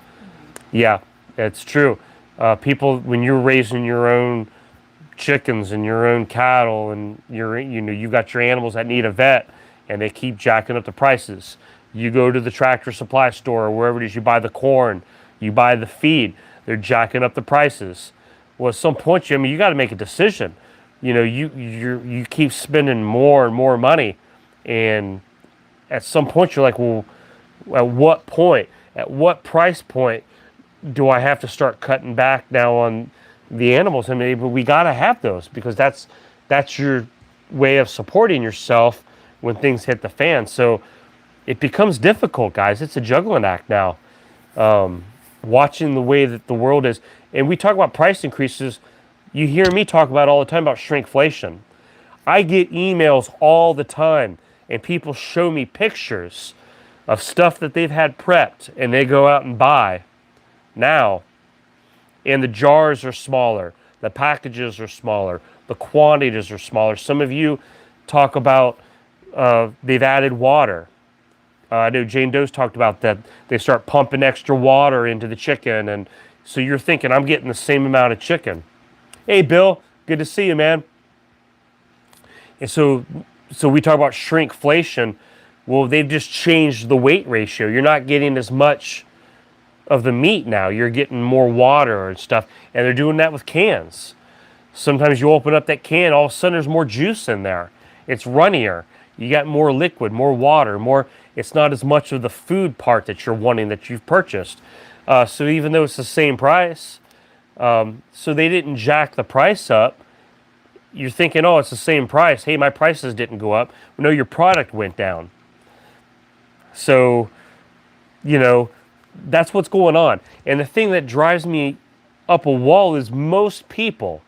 Yeah, that's true. People, when you're raising your own chickens and your own cattle, and you've got your animals that need a vet, and they keep jacking up the prices. You go to the Tractor Supply store or wherever it is, you buy the corn, you buy the feed, they're jacking up the prices. Well, at some point, you got to make a decision. You keep spending more and more money, and at some point you're like, well, At what point, at what price point do I have to start cutting back now on the animals? I mean, but we got to have those because that's your way of supporting yourself when things hit the fan. So it becomes difficult, guys. It's a juggling act now. Watching the way that the world is, and we talk about price increases. You hear me talk about all the time about shrinkflation. I get emails all the time, and people show me pictures of stuff that they've had prepped, and they go out and buy now, and the jars are smaller, the packages are smaller, the quantities are smaller. Some of you talk about they've added water. I know Jane Doe's talked about that. They start pumping extra water into the chicken, and so you're thinking, I'm getting the same amount of chicken. Hey, Bill, good to see you, man. And so we talk about shrinkflation. Well, they've just changed the weight ratio. You're not getting as much of the meat now. You're getting more water and stuff, and they're doing that with cans. Sometimes you open up that can, all of a sudden there's more juice in there. It's runnier. You got more liquid, more water, more. It's not as much of the food part that you're wanting that you've purchased. So even though it's the same price, so they didn't jack the price up. You're thinking, oh, it's the same price. Hey, my prices didn't go up. No, your product went down. So, that's what's going on. And the thing that drives me up a wall is most people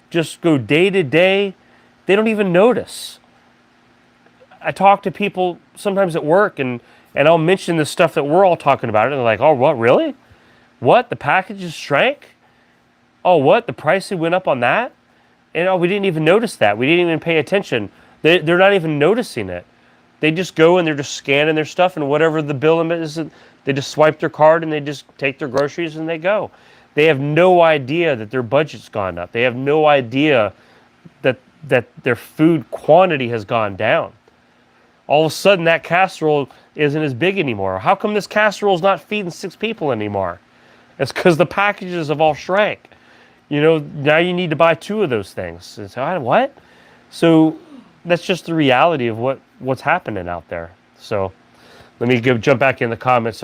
just go day to day. They don't even notice. I talk to people sometimes at work, and I'll mention the stuff that we're all talking about, and they're like, oh, what, really? What? The packages shrank? Oh, what? The pricing went up on that? And oh, we didn't even notice that. We didn't even pay attention. They're not even noticing it. They just go and they're just scanning their stuff, and whatever the bill limit is, they just swipe their card and they just take their groceries and they go. They have no idea that their budget's gone up. They have no idea that their food quantity has gone down. All of a sudden, that casserole isn't as big anymore. How come this casserole is not feeding 6 people anymore? It's because the packages have all shrank. Now you need to buy 2 of those things. It's, what? So that's just the reality of what's happening out there. So let me jump back in the comments.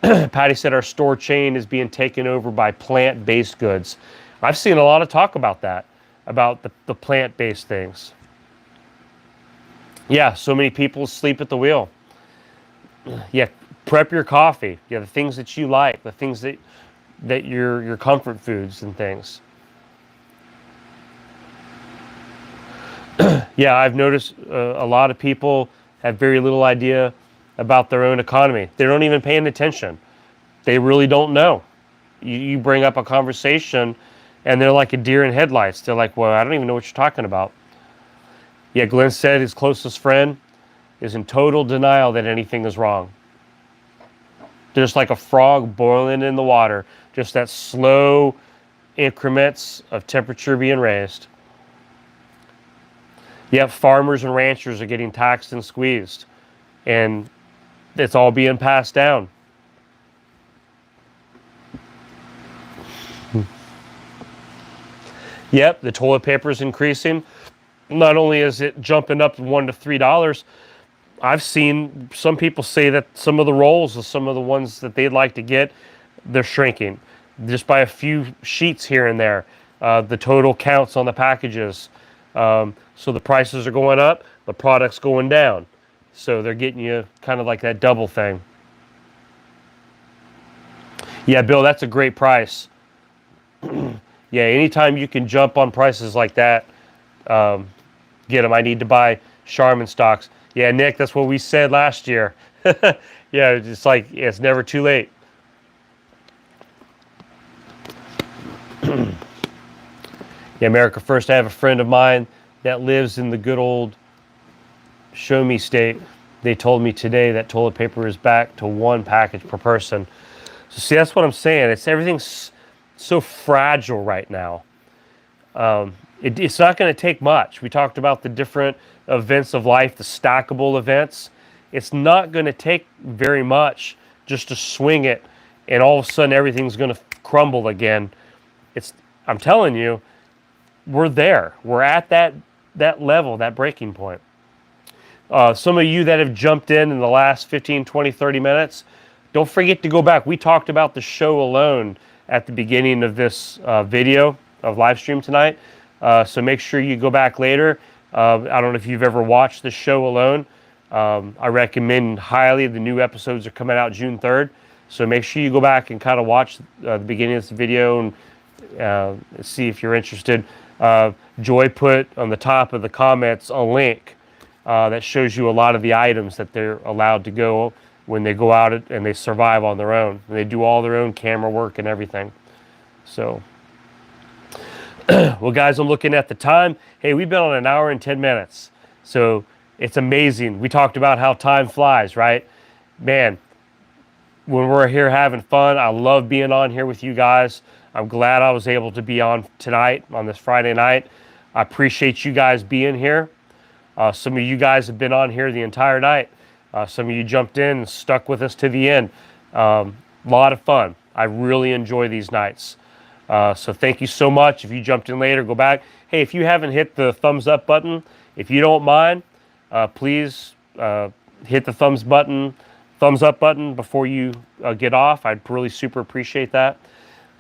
Patty said our store chain is being taken over by plant-based goods. I've seen a lot of talk about that, about the plant-based things. Yeah, so many people sleep at the wheel. Yeah, prep your coffee. Yeah, the things that you like, the things that your comfort foods and things. Yeah, I've noticed a lot of people have very little idea about their own economy. They don't even pay attention. They really don't know. You bring up a conversation, and they're like a deer in headlights. They're like, well, I don't even know what you're talking about. Yeah, Glenn said his closest friend is in total denial that anything is wrong. Just like a frog boiling in the water, just that slow increments of temperature being raised. Yep, farmers and ranchers are getting taxed and squeezed, and it's all being passed down. Yep, the toilet paper is increasing. Not only is it jumping up $1 to $3, I've seen some people say that some of the rolls of some of the ones that they'd like to get, they're shrinking. Just by a few sheets here and there. The total counts on the packages. So the prices are going up, the product's going down. So they're getting you kind of like that double thing. Yeah, Bill, that's a great price. Yeah, anytime you can jump on prices like that, get them. I need to buy Charmin stocks. Yeah, Nick, that's what we said last year. Yeah, it's like, it's never too late. Yeah, America First. I have a friend of mine that lives in the good old Show Me state. They told me today that toilet paper is back to 1 package per person. So see, that's what I'm saying. Everything's so fragile right now. It's not going to take much. We talked about the different events of life, the stackable events. It's not going to take very much just to swing it, and all of a sudden everything's going to crumble again. I'm telling you, we're there. We're at that level, that breaking point. Some of you that have jumped in the last 15, 20, 30 minutes, don't forget to go back. We talked about the show alone at the beginning of this video of live stream tonight. So make sure you go back later. I don't know if you've ever watched the show alone. I recommend highly. The new episodes are coming out June 3rd. So make sure you go back and kind of watch the beginning of this video and see if you're interested. Joy put on the top of the comments a link that shows you a lot of the items that they're allowed to go when they go out and they survive on their own. And they do all their own camera work and everything. So, well, guys, I'm looking at the time. Hey, we've been on 1 hour and 10 minutes. So it's amazing. We talked about how time flies, right? Man, when we're here having fun, I love being on here with you guys. I'm glad I was able to be on tonight, on this Friday night. I appreciate you guys being here. Some of you guys have been on here the entire night. Some of you jumped in and stuck with us to the end. A lot of fun. I really enjoy these nights. So thank you so much. If you jumped in later, go back. Hey, if you haven't hit the thumbs up button, if you don't mind, please hit the thumbs up button before you get off. I'd really super appreciate that.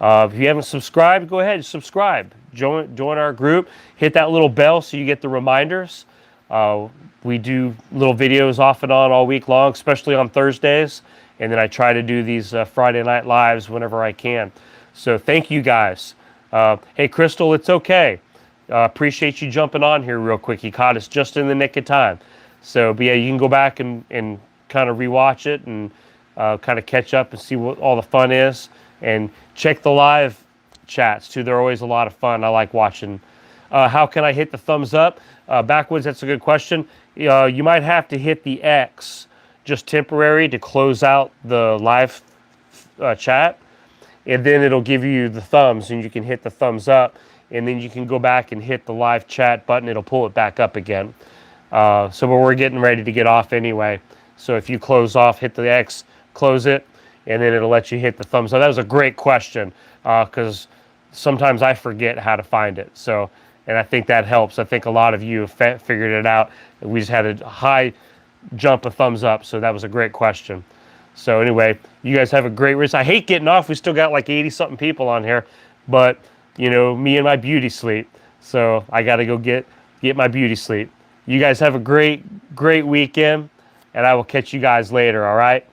If you haven't subscribed, go ahead and subscribe. Join our group. Hit that little bell so you get the reminders. We do little videos off and on all week long, especially on Thursdays. And then I try to do these Friday night lives whenever I can. So thank you guys. Hey, Crystal, it's okay. Appreciate you jumping on here real quick. You caught us just in the nick of time. So, but yeah, you can go back and kind of rewatch it and kind of catch up and see what all the fun is. And check the live chats too. They're always a lot of fun. I like watching. How can I hit the thumbs up? Backwoods, that's a good question. You might have to hit the X just temporary to close out the live chat. And then it'll give you the thumbs and you can hit the thumbs up. And then you can go back and hit the live chat button. It'll pull it back up again. So we're getting ready to get off anyway. So if you close off, hit the X, close it, and then it'll let you hit the thumbs up. That was a great question because sometimes I forget how to find it. So, and I think that helps. I think a lot of you have figured it out. We just had a high jump of thumbs up. So that was a great question. So anyway, you guys have a great rest. I hate getting off. We still got like 80 something people on here, but you know, me and my beauty sleep. So I got to go get my beauty sleep. You guys have a great weekend, and I will catch you guys later. All right.